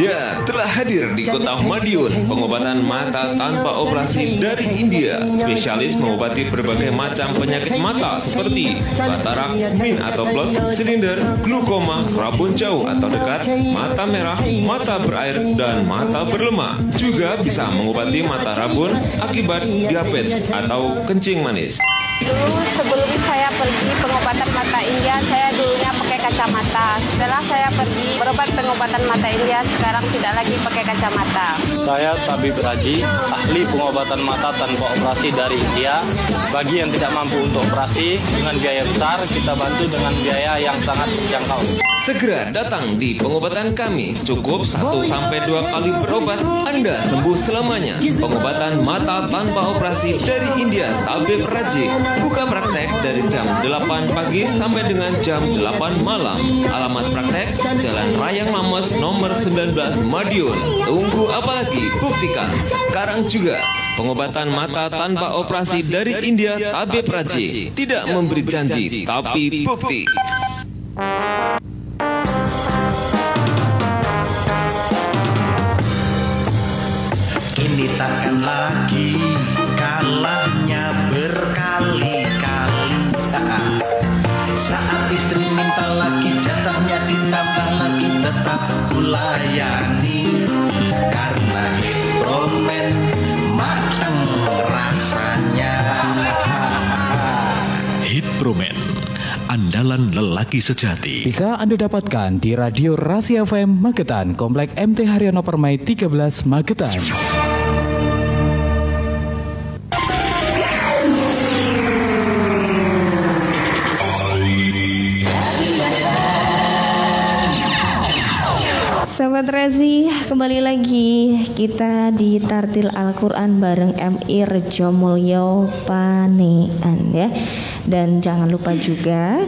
J: Ya, telah hadir di kota Madiun pengobatan mata tanpa operasi dari India. Spesialis mengobati berbagai macam penyakit mata seperti katarak, min atau plus, silinder, glukoma, rabun jauh atau dekat, mata merah, mata berair, dan mata berlemah. Juga bisa mengobati mata rabun akibat diabetes atau kencing manis.
K: Dulu sebelum saya pergi pengobatan mata India, saya dulunya pakai kacamata. Setelah saya pergi berobat pengobatan mata India, sekarang tidak lagi pakai kacamata.
L: Saya Tabib Raji, ahli pengobatan mata tanpa operasi dari India. Bagi yang tidak mampu untuk operasi dengan biaya besar, kita bantu dengan biaya yang sangat terjangkau.
J: Segera datang di pengobatan kami. Cukup 1-2 kali berobat, Anda sembuh selamanya. Pengobatan mata tanpa operasi dari India, Tabib Raji. Buka praktek dari jam 8 pagi sampai dengan jam 8 malam. Alamat praktek Jalan Rayang Lamos nomor 19 Madiun. Tunggu apa lagi? Buktikan sekarang juga. Pengobatan mata tanpa operasi dari India, Tabib Raji. Tidak memberi janji, tapi bukti.
M: Ini takkan lagi kalahnya berkali-kali. Saat istri minta lagi, jatahnya ditambah lagi, tetap kulayani. Karena Hidromen matang rasanya.
N: Hidromen, andalan lelaki sejati.
G: Bisa Anda dapatkan di Radio Rasi FM Magetan, Komplek MT Haryono Permai 13 Magetan.
A: Sahabat Razi, kembali lagi kita di Tartil Al-Quran bareng MI Rejo Mulyo Panean ya. Dan jangan lupa juga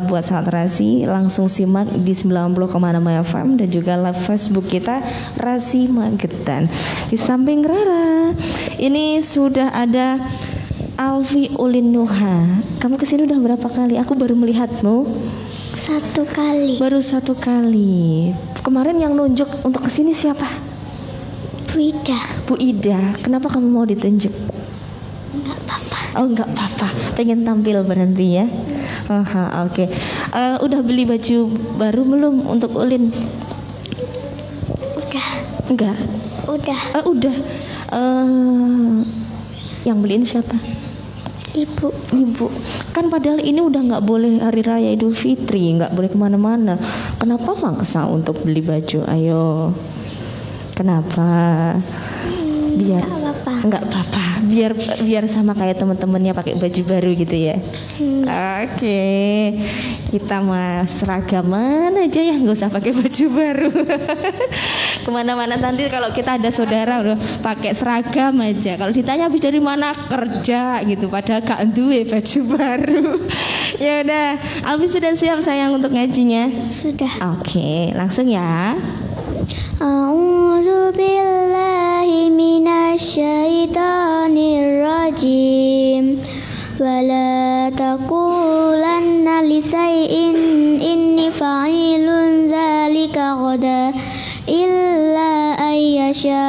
A: buat sahabat Razi langsung simak di 90,6 FM dan juga live Facebook kita Rasi Magetan. Di samping Rara, ini sudah ada Alfi Ulin Nuha. Kamu kesini udah berapa kali? Aku baru melihatmu
C: 1 kali.
A: Baru 1 kali. Kemarin yang nunjuk untuk kesini siapa?
C: Bu Ida.
A: Bu Ida. Kenapa kamu mau ditunjuk?
C: Enggak apa-apa.
A: Oh enggak apa-apa. Pengen tampil berarti ya? Oke. Udah beli baju baru belum untuk Ulin?
C: Udah.
A: Enggak?
C: Udah.
A: Udah. Yang beliin siapa?
C: Ibu.
A: Kan padahal ini udah nggak boleh hari raya Idul Fitri, nggak boleh kemana-mana. Kenapa maksa untuk beli baju? Ayo, kenapa? Biar nggak apa-apa. Biar sama kayak teman-temannya pakai baju baru gitu ya. Oke. Kita mah seragaman aja ya, nggak usah pakai baju baru. Kemana-mana nanti kalau kita ada saudara udah pakai seragam aja. Kalau ditanya habis dari mana, kerja gitu. Padahal gak duwe baju baru. Ya udah, Alfi sudah siap sayang untuk ngajinya?
C: Sudah.
A: Oke, langsung ya.
C: A'udzu billahi minasyaitonir rajim. Wala taqulanna li shay'in inni fa'ilun dzalika ghadan illa ayyasha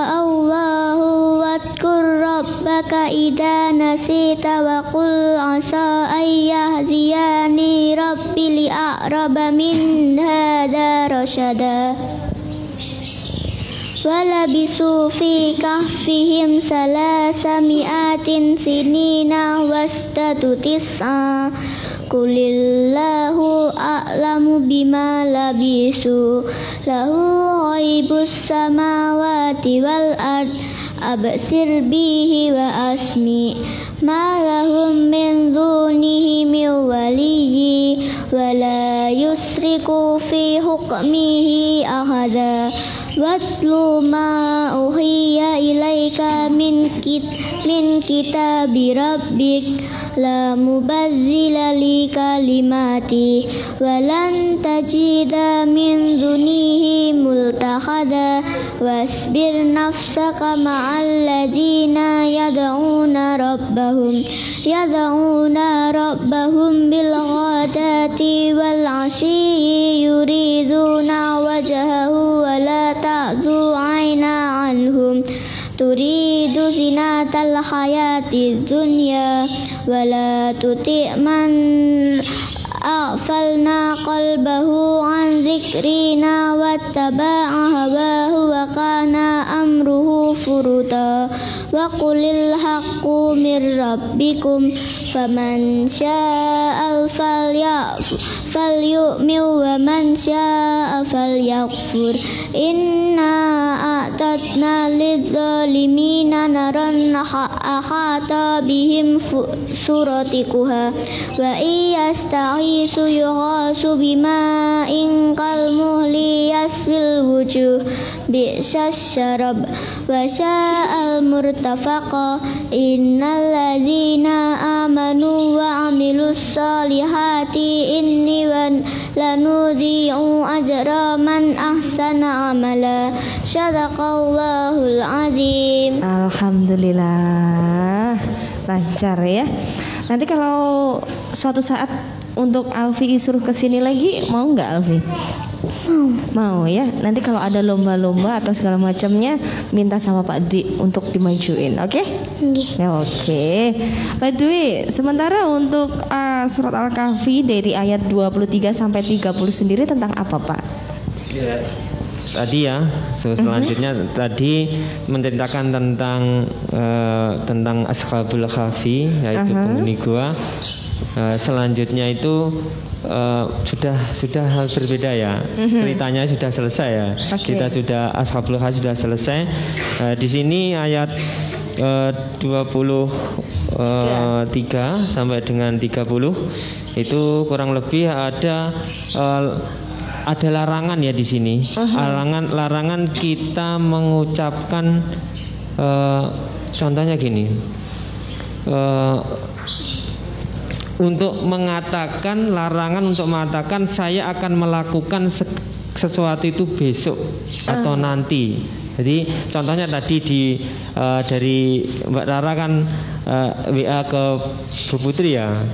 C: Allahu wadkur rabbaka idza nasita wa qul asa ayyahdiyani rabbi li'aqraba min hadza rasyada. Walabisu fi kahfihim salasami'atin sinina wastadu tis'a. Qulillahu a'lamu bima labisu lahu ghaibus samawati wal ard absir bihi wa asmi ma lahum min dunihi min waliyyi wa la yusriku fi hukmihi ahada. Watlu ma uhiya ilaika min kitabi rabbik لا مبدل لكلماته ولن تجد من دونه ملتحدا واصبر نفسك مع الذين يدعون ربهم بالغداة والعشي يريدون وجهه ولا تعد عينا عنهم تريد زينة الحياة الدنيا ولا تطع من أغفلنا قلبه عن ذكرنا واتبع هواه وكان أمره فرطا وقل الحق من ربكم فمن شاء فليؤمن ومن شاء فليكفر إنا أعتدنا للظالمين نارا أحاط بهم سرادقها وإن يستغيثوا يغاثوا بماء كالمهل يشفي الوجوه بئس الشراب وساء المرتفقا إن الذين آمنوا وعملوا الصالحات إني لنضيع أجر من أحسن عملا صدق الله العظيم.
A: Alhamdulillah lancar ya. Nanti kalau suatu saat untuk Alfi suruh kesini lagi, mau nggak Alfi? Mau ya. Nanti kalau ada lomba-lomba atau segala macamnya, minta sama Pak Dwi untuk dimajuin, oke? Ya, oke. Pak Dwi, sementara untuk surat Al-Kahfi dari ayat 23 sampai 30 sendiri tentang apa, Pak?
B: Ya. Tadi ya, selanjutnya tadi menceritakan tentang Ashabul Kahfi, yaitu penghuni gua. Selanjutnya itu sudah hal berbeda ya. Ceritanya sudah selesai ya. Kita sudah Ashabul Kahfi sudah selesai. Di sini ayat 23 sampai dengan 30 itu kurang lebih ada larangan ya di sini. Larangan kita mengucapkan contohnya gini. Larangan untuk mengatakan saya akan melakukan sesuatu itu besok atau nanti. Jadi contohnya tadi dari Mbak Rara kan WA ke Bu Putri ya.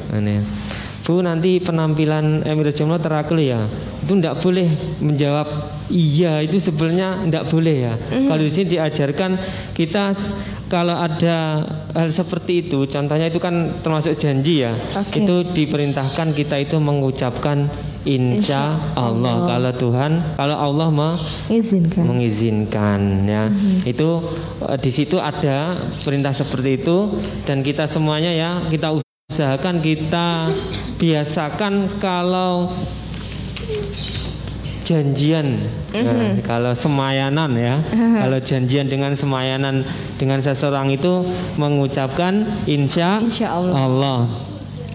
B: Bu, nanti penampilan Emir Jomlo terakhir ya. Itu tidak boleh menjawab iya, itu sebenarnya tidak boleh ya. Kalau di sini diajarkan kita kalau ada hal seperti itu, contohnya itu kan termasuk janji ya. Itu diperintahkan kita itu mengucapkan insya Allah. Kalau Allah mengizinkan ya. Itu di situ ada perintah seperti itu dan kita semuanya ya kita usahakan kita biasakan kalau janjian, kalau semayanan ya, kalau janjian dengan semayanan dengan seseorang itu mengucapkan insya Allah.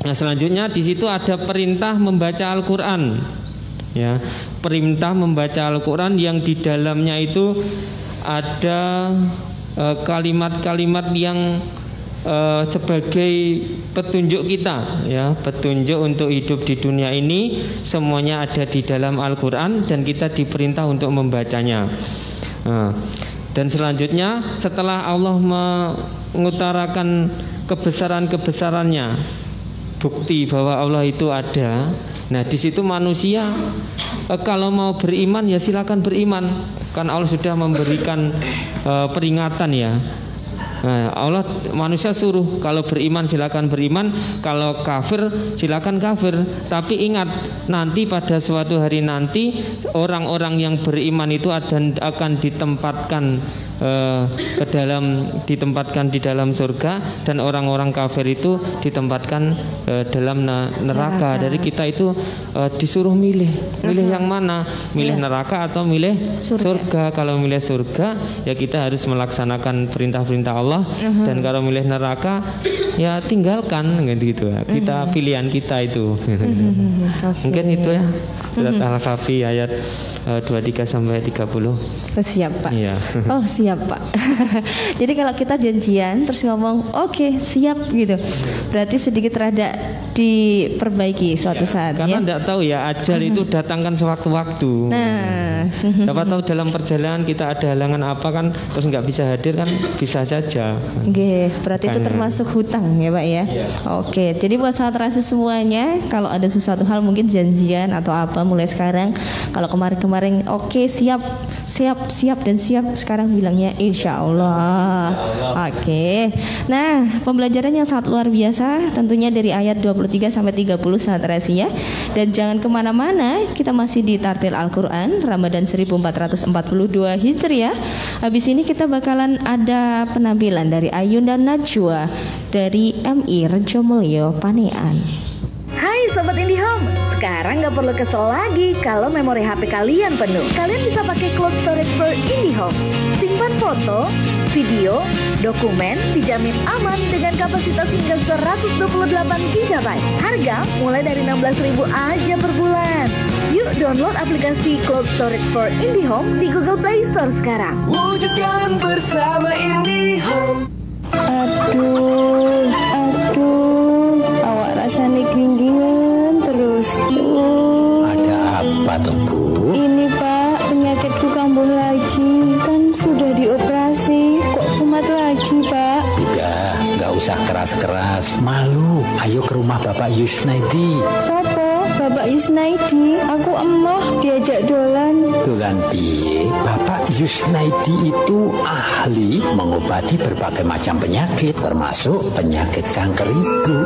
B: Nah, selanjutnya di situ ada perintah membaca Al-Quran, ya, perintah membaca Al-Quran yang di dalamnya itu ada kalimat-kalimat yang sebagai petunjuk kita ya, petunjuk untuk hidup di dunia ini semuanya ada di dalam Al-Quran dan kita diperintah untuk membacanya. Dan selanjutnya setelah Allah mengutarakan kebesaran-kebesarannya, bukti bahwa Allah itu ada, nah di situ manusia kalau mau beriman ya silakan beriman, kan Allah sudah memberikan peringatan ya. Nah, Allah manusia suruh kalau beriman silakan beriman, kalau kafir silakan kafir. Tapi ingat nanti pada suatu hari nanti orang-orang yang beriman itu akan ditempatkan ditempatkan di dalam surga dan orang-orang kafir itu ditempatkan dalam neraka. Dari kita itu disuruh milih yang mana, milih neraka atau milih surga. Kalau milih surga ya kita harus melaksanakan perintah-perintah Allah, dan kalau milih neraka ya tinggalkan gitu. Kita pilihan kita itu. Mungkin itu ya surat Al-Kahfi ayat 23 sampai 30.
A: Siap Pak.
B: Iya.
A: Oh siap Pak. Jadi kalau kita janjian terus ngomong oke, siap gitu, berarti sedikit rada diperbaiki suatu saat.
B: Karena
A: ya.
B: tidak tahu ya, ajal itu datangkan sewaktu-waktu.
A: Nah,
B: siapa tahu dalam perjalanan kita ada halangan apa kan, terus nggak bisa hadir kan, bisa saja.
A: Oke, berarti itu termasuk hutang ya Pak ya. Oke, jadi buat sahabat Rasul semuanya, kalau ada sesuatu hal mungkin janjian atau apa, mulai sekarang kalau kemarin oke, siap, sekarang bilangnya insya Allah. Oke. Nah, pembelajaran yang sangat luar biasa tentunya dari ayat 23 sampai 30 sahabat rahasia. Dan jangan kemana-mana, kita masih di Tartil Al-Quran Ramadan 1442 Hijriah. Habis ini kita bakalan ada penampilan dari Ayun dan Najwa dari MI Rejomulyo Panean.
O: Hai Sobat IndiHome, sekarang nggak perlu kesel lagi kalau memori HP kalian penuh. Kalian bisa pakai Cloud Storage for IndiHome. Simpan foto, video, dokumen dijamin aman dengan kapasitas hingga 128 GB. Harga mulai dari 16.000 aja per bulan. Yuk download aplikasi Cloud Storage for IndiHome di Google Play Store sekarang.
M: Wujudkan bersama IndiHome.
C: Aduh, awak rasanya kelinggingan terus.
P: Ada apa tuh Bu?
C: Ini Pak, penyakitku kambuh lagi. Kan sudah dioperasi, kok kumat lagi Pak?
P: Udah, nggak usah keras-keras. Malu, ayo ke rumah Bapak Yusnaidi.
C: Sopo? Bapak Yusnaidi? Aku emoh diajak dolan.
P: Dolan piye? Bapak Yusnaidi itu ahli mengobati berbagai macam penyakit, termasuk penyakit kanker ibu.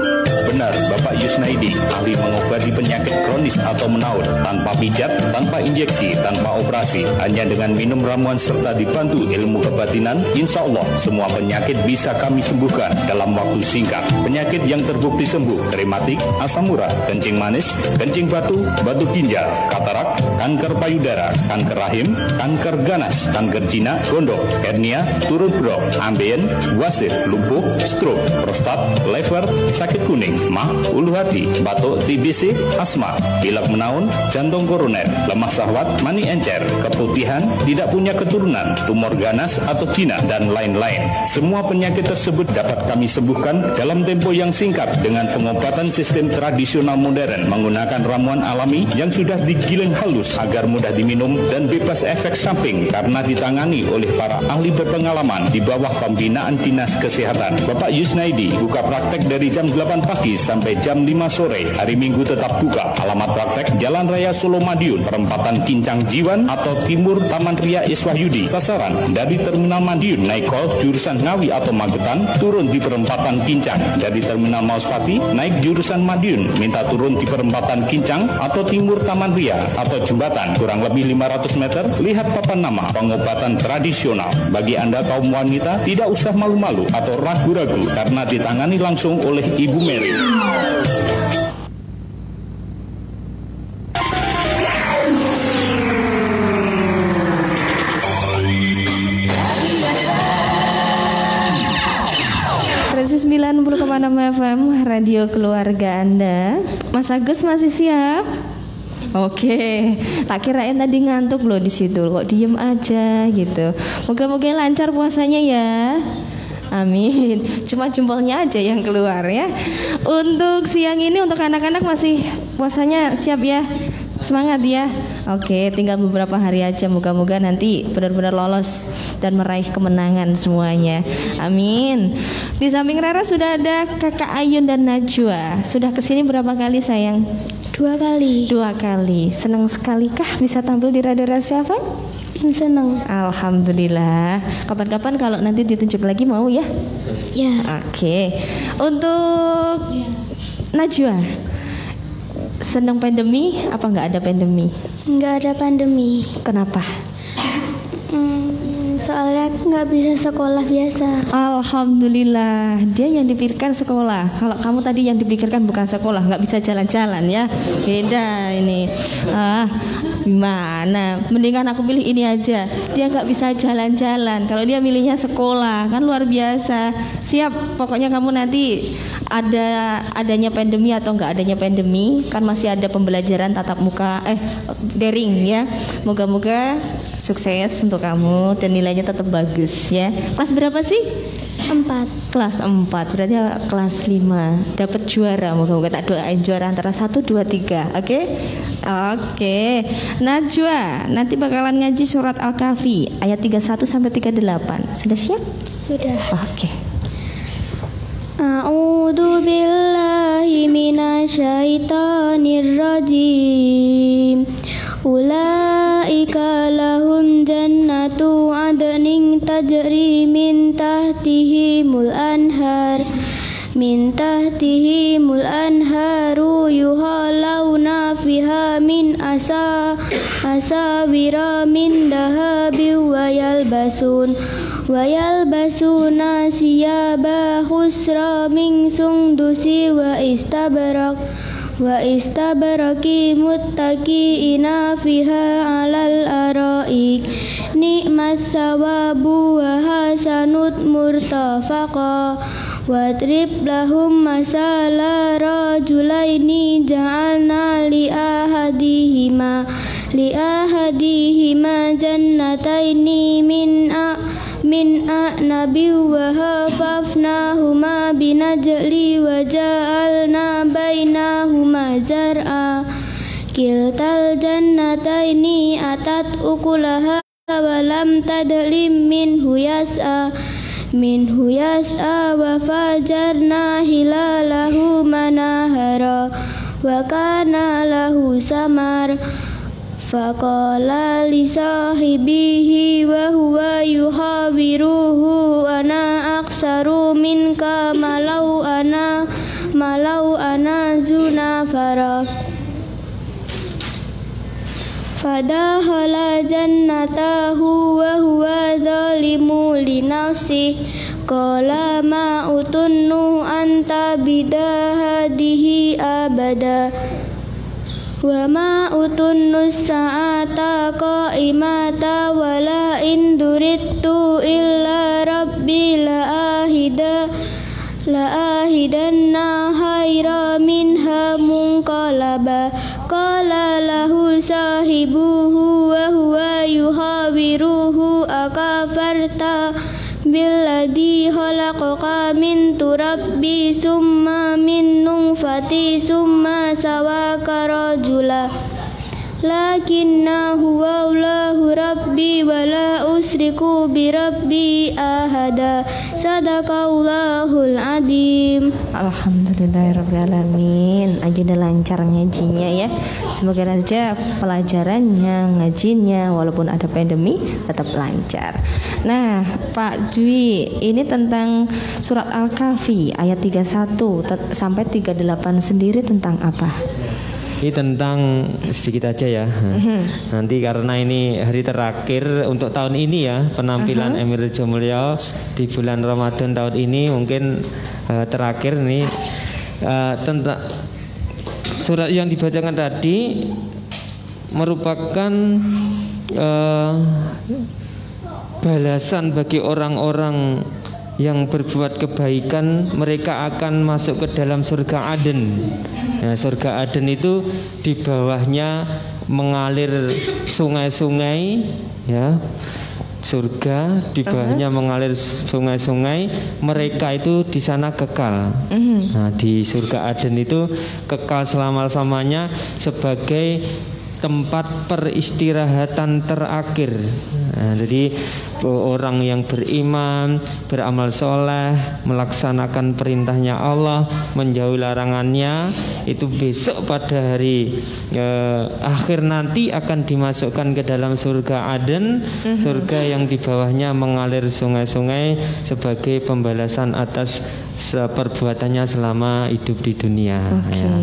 Q: Benar, Bapak Yusnaidi ahli mengobati penyakit kronis atau menaun tanpa pijat, tanpa injeksi, tanpa operasi, hanya dengan minum ramuan serta dibantu ilmu kebatinan. Insya Allah semua penyakit bisa kami sembuhkan dalam waktu singkat. Penyakit yang terbukti sembuh: rematik, asam urat, kencing manis, kencing batu, batu ginjal, katarak, kanker payudara, kanker rahim, kanker ganas, kanker jinak, gondok, hernia, turun brok, ambeien, wasir, lumpuh, stroke, prostat, liver, sakit kuning, mah, ulu hati, batuk, TBC, asma, pilek menaun, jantung koroner, lemah syahwat, mani encer, keputihan, tidak punya keturunan, tumor ganas atau jinak, dan lain-lain. Semua penyakit tersebut dapat kami sembuhkan dalam tempo yang singkat dengan pengobatan sistem tradisional modern menggunakan ramuan alami yang sudah digiling halus agar mudah diminum dan bebas efek samping karena ditangani oleh para ahli berpengalaman di bawah pembinaan Dinas Kesehatan. Bapak Yusnaidi buka praktek dari jam 8 pagi sampai jam 5 sore. Hari Minggu tetap buka. Alamat praktek Jalan Raya Solo Madiun, perempatan Kincang Jiwan atau Timur Taman Ria Iswahyudi. Sasaran dari Terminal Madiun naik Kol jurusan Ngawi atau Magetan, turun di perempatan Kincang. Dari Terminal Mauspati naik jurusan Madiun, minta turun di perempatan Kincang atau Timur Taman Ria atau jembatan kurang lebih 500 meter. Lihat papan nama pengobatan tradisional. Bagi Anda kaum wanita, tidak usah malu-malu atau ragu-ragu karena ditangani langsung oleh Ibu Mary.
A: Presi 90,6 FM Radio Keluarga Anda. Mas Agus masih siap? Oke, tak kirain tadi ngantuk loh di situ, kok diem aja gitu. Moga-moga lancar puasanya ya. Amin. Cuma jempolnya aja yang keluar ya. Untuk siang ini untuk anak-anak masih puasanya siap ya. Semangat ya. Oke, tinggal beberapa hari aja. Moga-moga nanti benar-benar lolos dan meraih kemenangan semuanya. Amin. Di samping Rara sudah ada Kakak Ayun dan Najwa. Sudah kesini berapa kali sayang?
C: 2 kali.
A: 2 kali. Senang sekali kah bisa tampil di Radio Rahasia FM?
C: Senang.
A: Alhamdulillah. Kapan-kapan kalau nanti ditunjuk lagi mau ya?
C: Ya.
A: Oke. Untuk Najwa, senang pandemi apa nggak ada pandemi?
C: Nggak ada pandemi.
A: Kenapa?
C: Soalnya nggak bisa sekolah biasa.
A: Alhamdulillah, dia yang dipikirkan sekolah. Kalau kamu tadi yang dipikirkan bukan sekolah, nggak bisa jalan-jalan ya. Beda ini. Gimana? Mendingan aku pilih ini aja. Dia nggak bisa jalan-jalan. Kalau dia milihnya sekolah, kan luar biasa. Siap, pokoknya kamu nanti adanya pandemi atau nggak adanya pandemi, kan masih ada pembelajaran tatap muka, daring ya. Moga-moga sukses untuk kamu dan nilainya tetap bagus ya. Kelas berapa sih?
C: 4.
A: Kelas 4, berarti kelas 5 dapat juara. Moga-moga tak doain juara antara 1, 2, 3. Oke? Oke. Najwa nanti bakalan ngaji surat Al-Kahfi ayat 31 sampai 38. Sudah siap?
C: Sudah.
A: Oke.
C: A'udzu billahi minasyaitonir rajim. Ulaika lahum jannatu adnin tajri min tahtihimul anharu yuhalawna fiha min asawira min dahabi wa yalbasuna siyaba khusra min sundusi wa istabaraki muttaqiina fiha 'alal araik ni'mas sawabu wa hasanut murtafaqa wadrib lahum masala rajulaini ja'alna li ahadihima jannataini min a'nabi wa hafafnahuma binajli wa ja'alna bainahuma zar'a kiltal jannataini atat ukulaha wa lam tadlim minhu yas'a wa fajarna hilalahu manahara wa kana lahu samar faqala li sahibihi wa huwa yuhawiruhu ana aksaru minka malau ana zunafara fadahala jannatahu wa huwa zalimu li nafsi qala ma utunnu anta bidahadihi abada wa ma utunnu sa'ata qa'imata wa la indurittu illa rabbi la ahidanna hayra minha munqalaba qala lahu sahibuhu wa huwa yuhawiruhu akafarta billadhi khalaqaka min turabbi summa min nutfati summa sawaka rajula lakinna huwa Allahu rabbi wa la usriku bi rabbi ahada sadaqallahul adim.
A: Alhamdulillahirrabbilalamin. Aja udah lancar ngajinya ya. Semoga saja pelajarannya, ngajinya walaupun ada pandemi tetap lancar. Nah Pak Dwi, ini tentang surat Al-Kahfi ayat 31 sampai 38 sendiri tentang apa?
B: Ini tentang sedikit aja ya. Nanti karena ini hari terakhir untuk tahun ini ya, penampilan Emir Rejo Mulyo di bulan Ramadan tahun ini mungkin terakhir nih tentang surat yang dibacakan tadi merupakan balasan bagi orang-orang yang berbuat kebaikan. Mereka akan masuk ke dalam surga Aden. Nah, surga Aden itu di bawahnya mengalir sungai-sungai ya. Surga di bawahnya mengalir sungai-sungai. Mereka itu di sana kekal. Nah, di surga Aden itu kekal selama-lamanya sebagai tempat peristirahatan terakhir. Nah, jadi orang yang beriman, beramal soleh, melaksanakan perintahnya Allah, menjauhi larangannya, itu besok pada hari akhir nanti akan dimasukkan ke dalam surga Aden, surga yang di bawahnya mengalir sungai-sungai sebagai pembalasan atas perbuatannya selama hidup di dunia. Ya,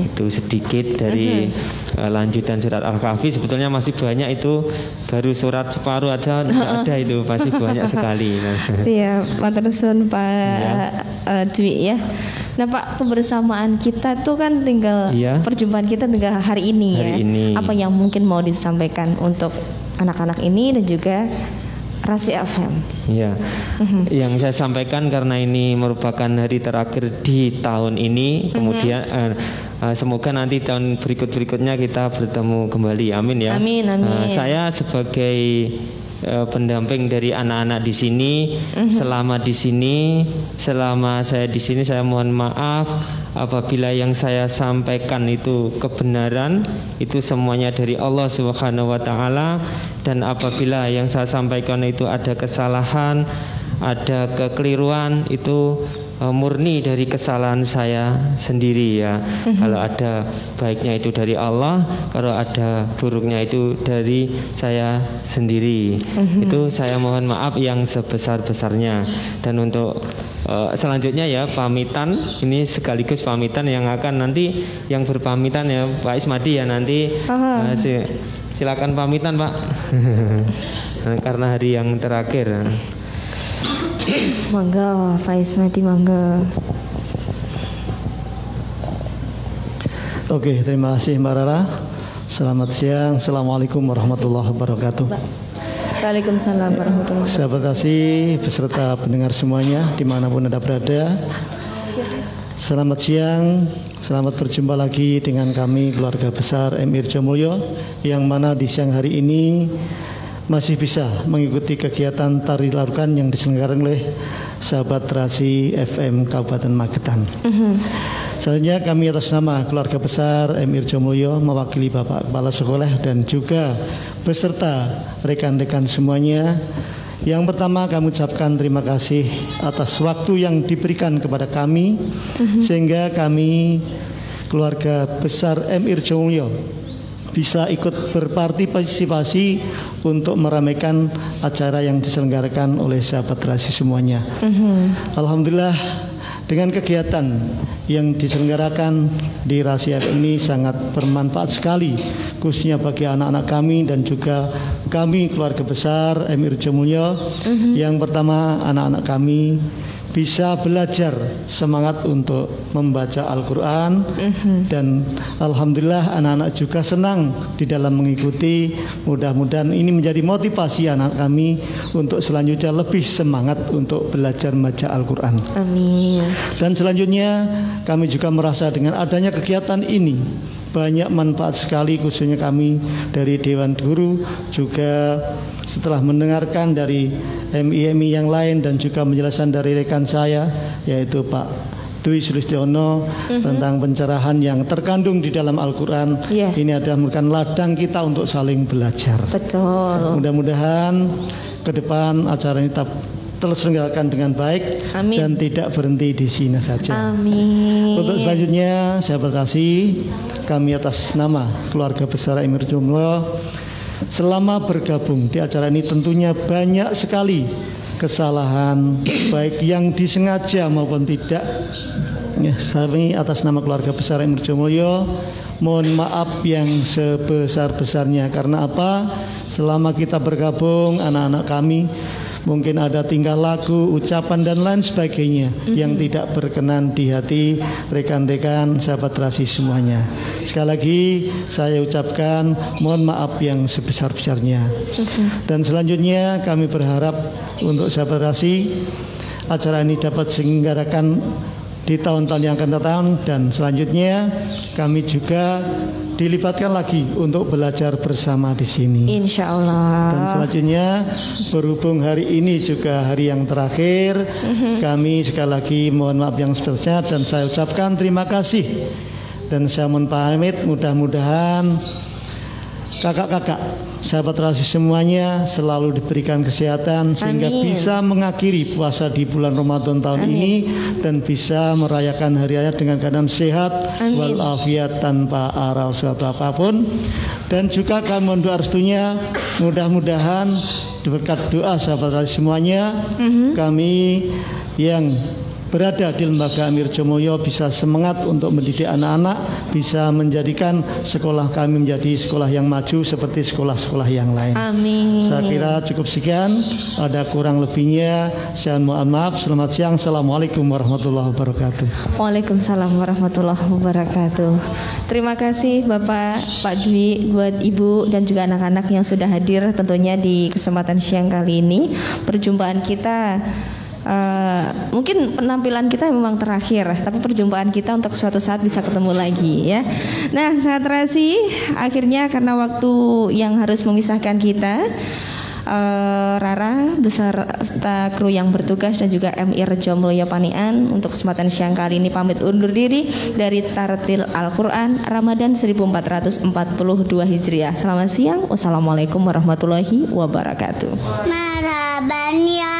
B: itu sedikit dari lanjutan surat Al-Kahfi. Sebetulnya masih banyak, itu baru surat separuh aja, nggak ada ada itu pasti banyak sekali.
A: Siap, matur suwun Pak Dwi ya. Nah Pak, kebersamaan kita tuh kan tinggal perjumpaan kita tinggal hari ini ya. Apa yang mungkin mau disampaikan untuk anak-anak ini dan juga Rasi FM?
B: Ya, yang saya sampaikan karena ini merupakan hari terakhir di tahun ini, kemudian semoga nanti tahun berikut-berikutnya kita bertemu kembali. Amin ya.
A: Amin, amin.
B: Saya sebagai pendamping dari anak-anak di sini, selama saya di sini saya mohon maaf apabila yang saya sampaikan itu kebenaran, itu semuanya dari Allah Subhanahu wa taala, dan apabila yang saya sampaikan itu ada kesalahan, ada kekeliruan, itu murni dari kesalahan saya sendiri ya. Kalau ada baiknya itu dari Allah, kalau ada buruknya itu dari saya sendiri. Itu saya mohon maaf yang sebesar-besarnya. Dan untuk selanjutnya ya pamitan, ini sekaligus pamitan yang akan nanti yang berpamitan ya Pak Ismadi ya nanti. Silakan pamitan Pak. Karena hari yang terakhir.
A: Mangga, Pak Ismadi, mangga.
R: Oke, terima kasih Mbak Rara. Selamat siang. Assalamualaikum warahmatullahi wabarakatuh.
A: Waalaikumsalam warahmatullahi wabarakatuh.
R: Sahabat kasih beserta pendengar semuanya dimanapun Anda berada, selamat siang. Selamat berjumpa lagi dengan kami keluarga besar M. Irjamulyo, yang mana di siang hari ini masih bisa mengikuti kegiatan tari larukan yang diselenggarakan oleh sahabat Rasi FM Kabupaten Magetan. Selanjutnya kami atas nama keluarga besar M. Irjamulyo mewakili Bapak Kepala Sekolah dan juga beserta rekan-rekan semuanya. Yang pertama kami ucapkan terima kasih atas waktu yang diberikan kepada kami, sehingga kami keluarga besar M. Irjamulyo bisa ikut berpartisipasi untuk meramaikan acara yang diselenggarakan oleh sahabat Rasi semuanya. Alhamdulillah, dengan kegiatan yang diselenggarakan di Rasi ini sangat bermanfaat sekali, khususnya bagi anak-anak kami dan juga kami keluarga besar M. Irjamulyo. Yang pertama, anak-anak kami bisa belajar semangat untuk membaca Al-Quran, dan alhamdulillah anak-anak juga senang di dalam mengikuti. Mudah-mudahan ini menjadi motivasi anak kami untuk selanjutnya lebih semangat untuk belajar membaca Al-Quran.
A: Amin.
R: Dan selanjutnya kami juga merasa dengan adanya kegiatan ini banyak manfaat sekali, khususnya kami dari Dewan Guru juga setelah mendengarkan dari MI yang lain dan juga penjelasan dari rekan saya yaitu Pak Dwi Sulistiono tentang pencerahan yang terkandung di dalam Al-Quran. Ini adalah merupakan ladang kita untuk saling belajar.
A: Betul.
R: Mudah-mudahan ke depan acara ini tetap terselenggarakan dengan baik.
A: Amin.
R: Dan tidak berhenti di sini saja.
A: Amin.
R: Untuk selanjutnya sahabat kasih, kami atas nama keluarga besar M. Irjamulyo selama bergabung di acara ini tentunya banyak sekali kesalahan, baik yang disengaja maupun tidak. Kami atas nama keluarga besar M. Irjamulyo mohon maaf yang sebesar-besarnya. Karena apa? Selama kita bergabung, anak-anak kami mungkin ada tingkah laku, ucapan dan lain sebagainya yang tidak berkenan di hati rekan-rekan sahabat Rasi semuanya. Sekali lagi saya ucapkan mohon maaf yang sebesar-besarnya. Dan selanjutnya kami berharap untuk sahabat Rasi acara ini dapat diselenggarakan di tahun-tahun yang akan datang, dan selanjutnya kami juga dilibatkan lagi untuk belajar bersama di sini.
A: Insya Allah.
R: Dan selanjutnya berhubung hari ini juga hari yang terakhir, kami sekali lagi mohon maaf yang sebesar dan saya ucapkan terima kasih. Dan saya mohon pamit, mudah-mudahan kakak-kakak sahabat Rasi semuanya selalu diberikan kesehatan sehingga bisa mengakhiri puasa di bulan Ramadan tahun ini dan bisa merayakan hari raya dengan keadaan sehat walafiat tanpa aral suatu apapun. Dan juga kami mohon doa restunya, mudah-mudahan berkat doa sahabat Rasi semuanya, kami yang berada di lembaga Amir Jomulyo bisa semangat untuk mendidik anak-anak, bisa menjadikan sekolah kami menjadi sekolah yang maju seperti sekolah-sekolah yang lain.
A: Amin.
R: Saya kira cukup sekian. Ada kurang lebihnya saya mohon maaf. Selamat siang. Assalamualaikum warahmatullahi wabarakatuh.
A: Waalaikumsalam warahmatullahi wabarakatuh. Terima kasih Bapak, Pak Dwi, buat Ibu dan juga anak-anak yang sudah hadir tentunya di kesempatan siang kali ini. Perjumpaan kita mungkin penampilan kita memang terakhir, tapi perjumpaan kita untuk suatu saat bisa ketemu lagi ya. Nah, saat terasi akhirnya karena waktu yang harus memisahkan kita, Rara beserta kru yang bertugas dan juga MI Rejo Mulyo Panian untuk kesempatan siang kali ini pamit undur diri dari Tartil Al-Quran Ramadan 1442 Hijriah. Selamat siang. Wassalamualaikum warahmatullahi wabarakatuh.
S: Marhaban ya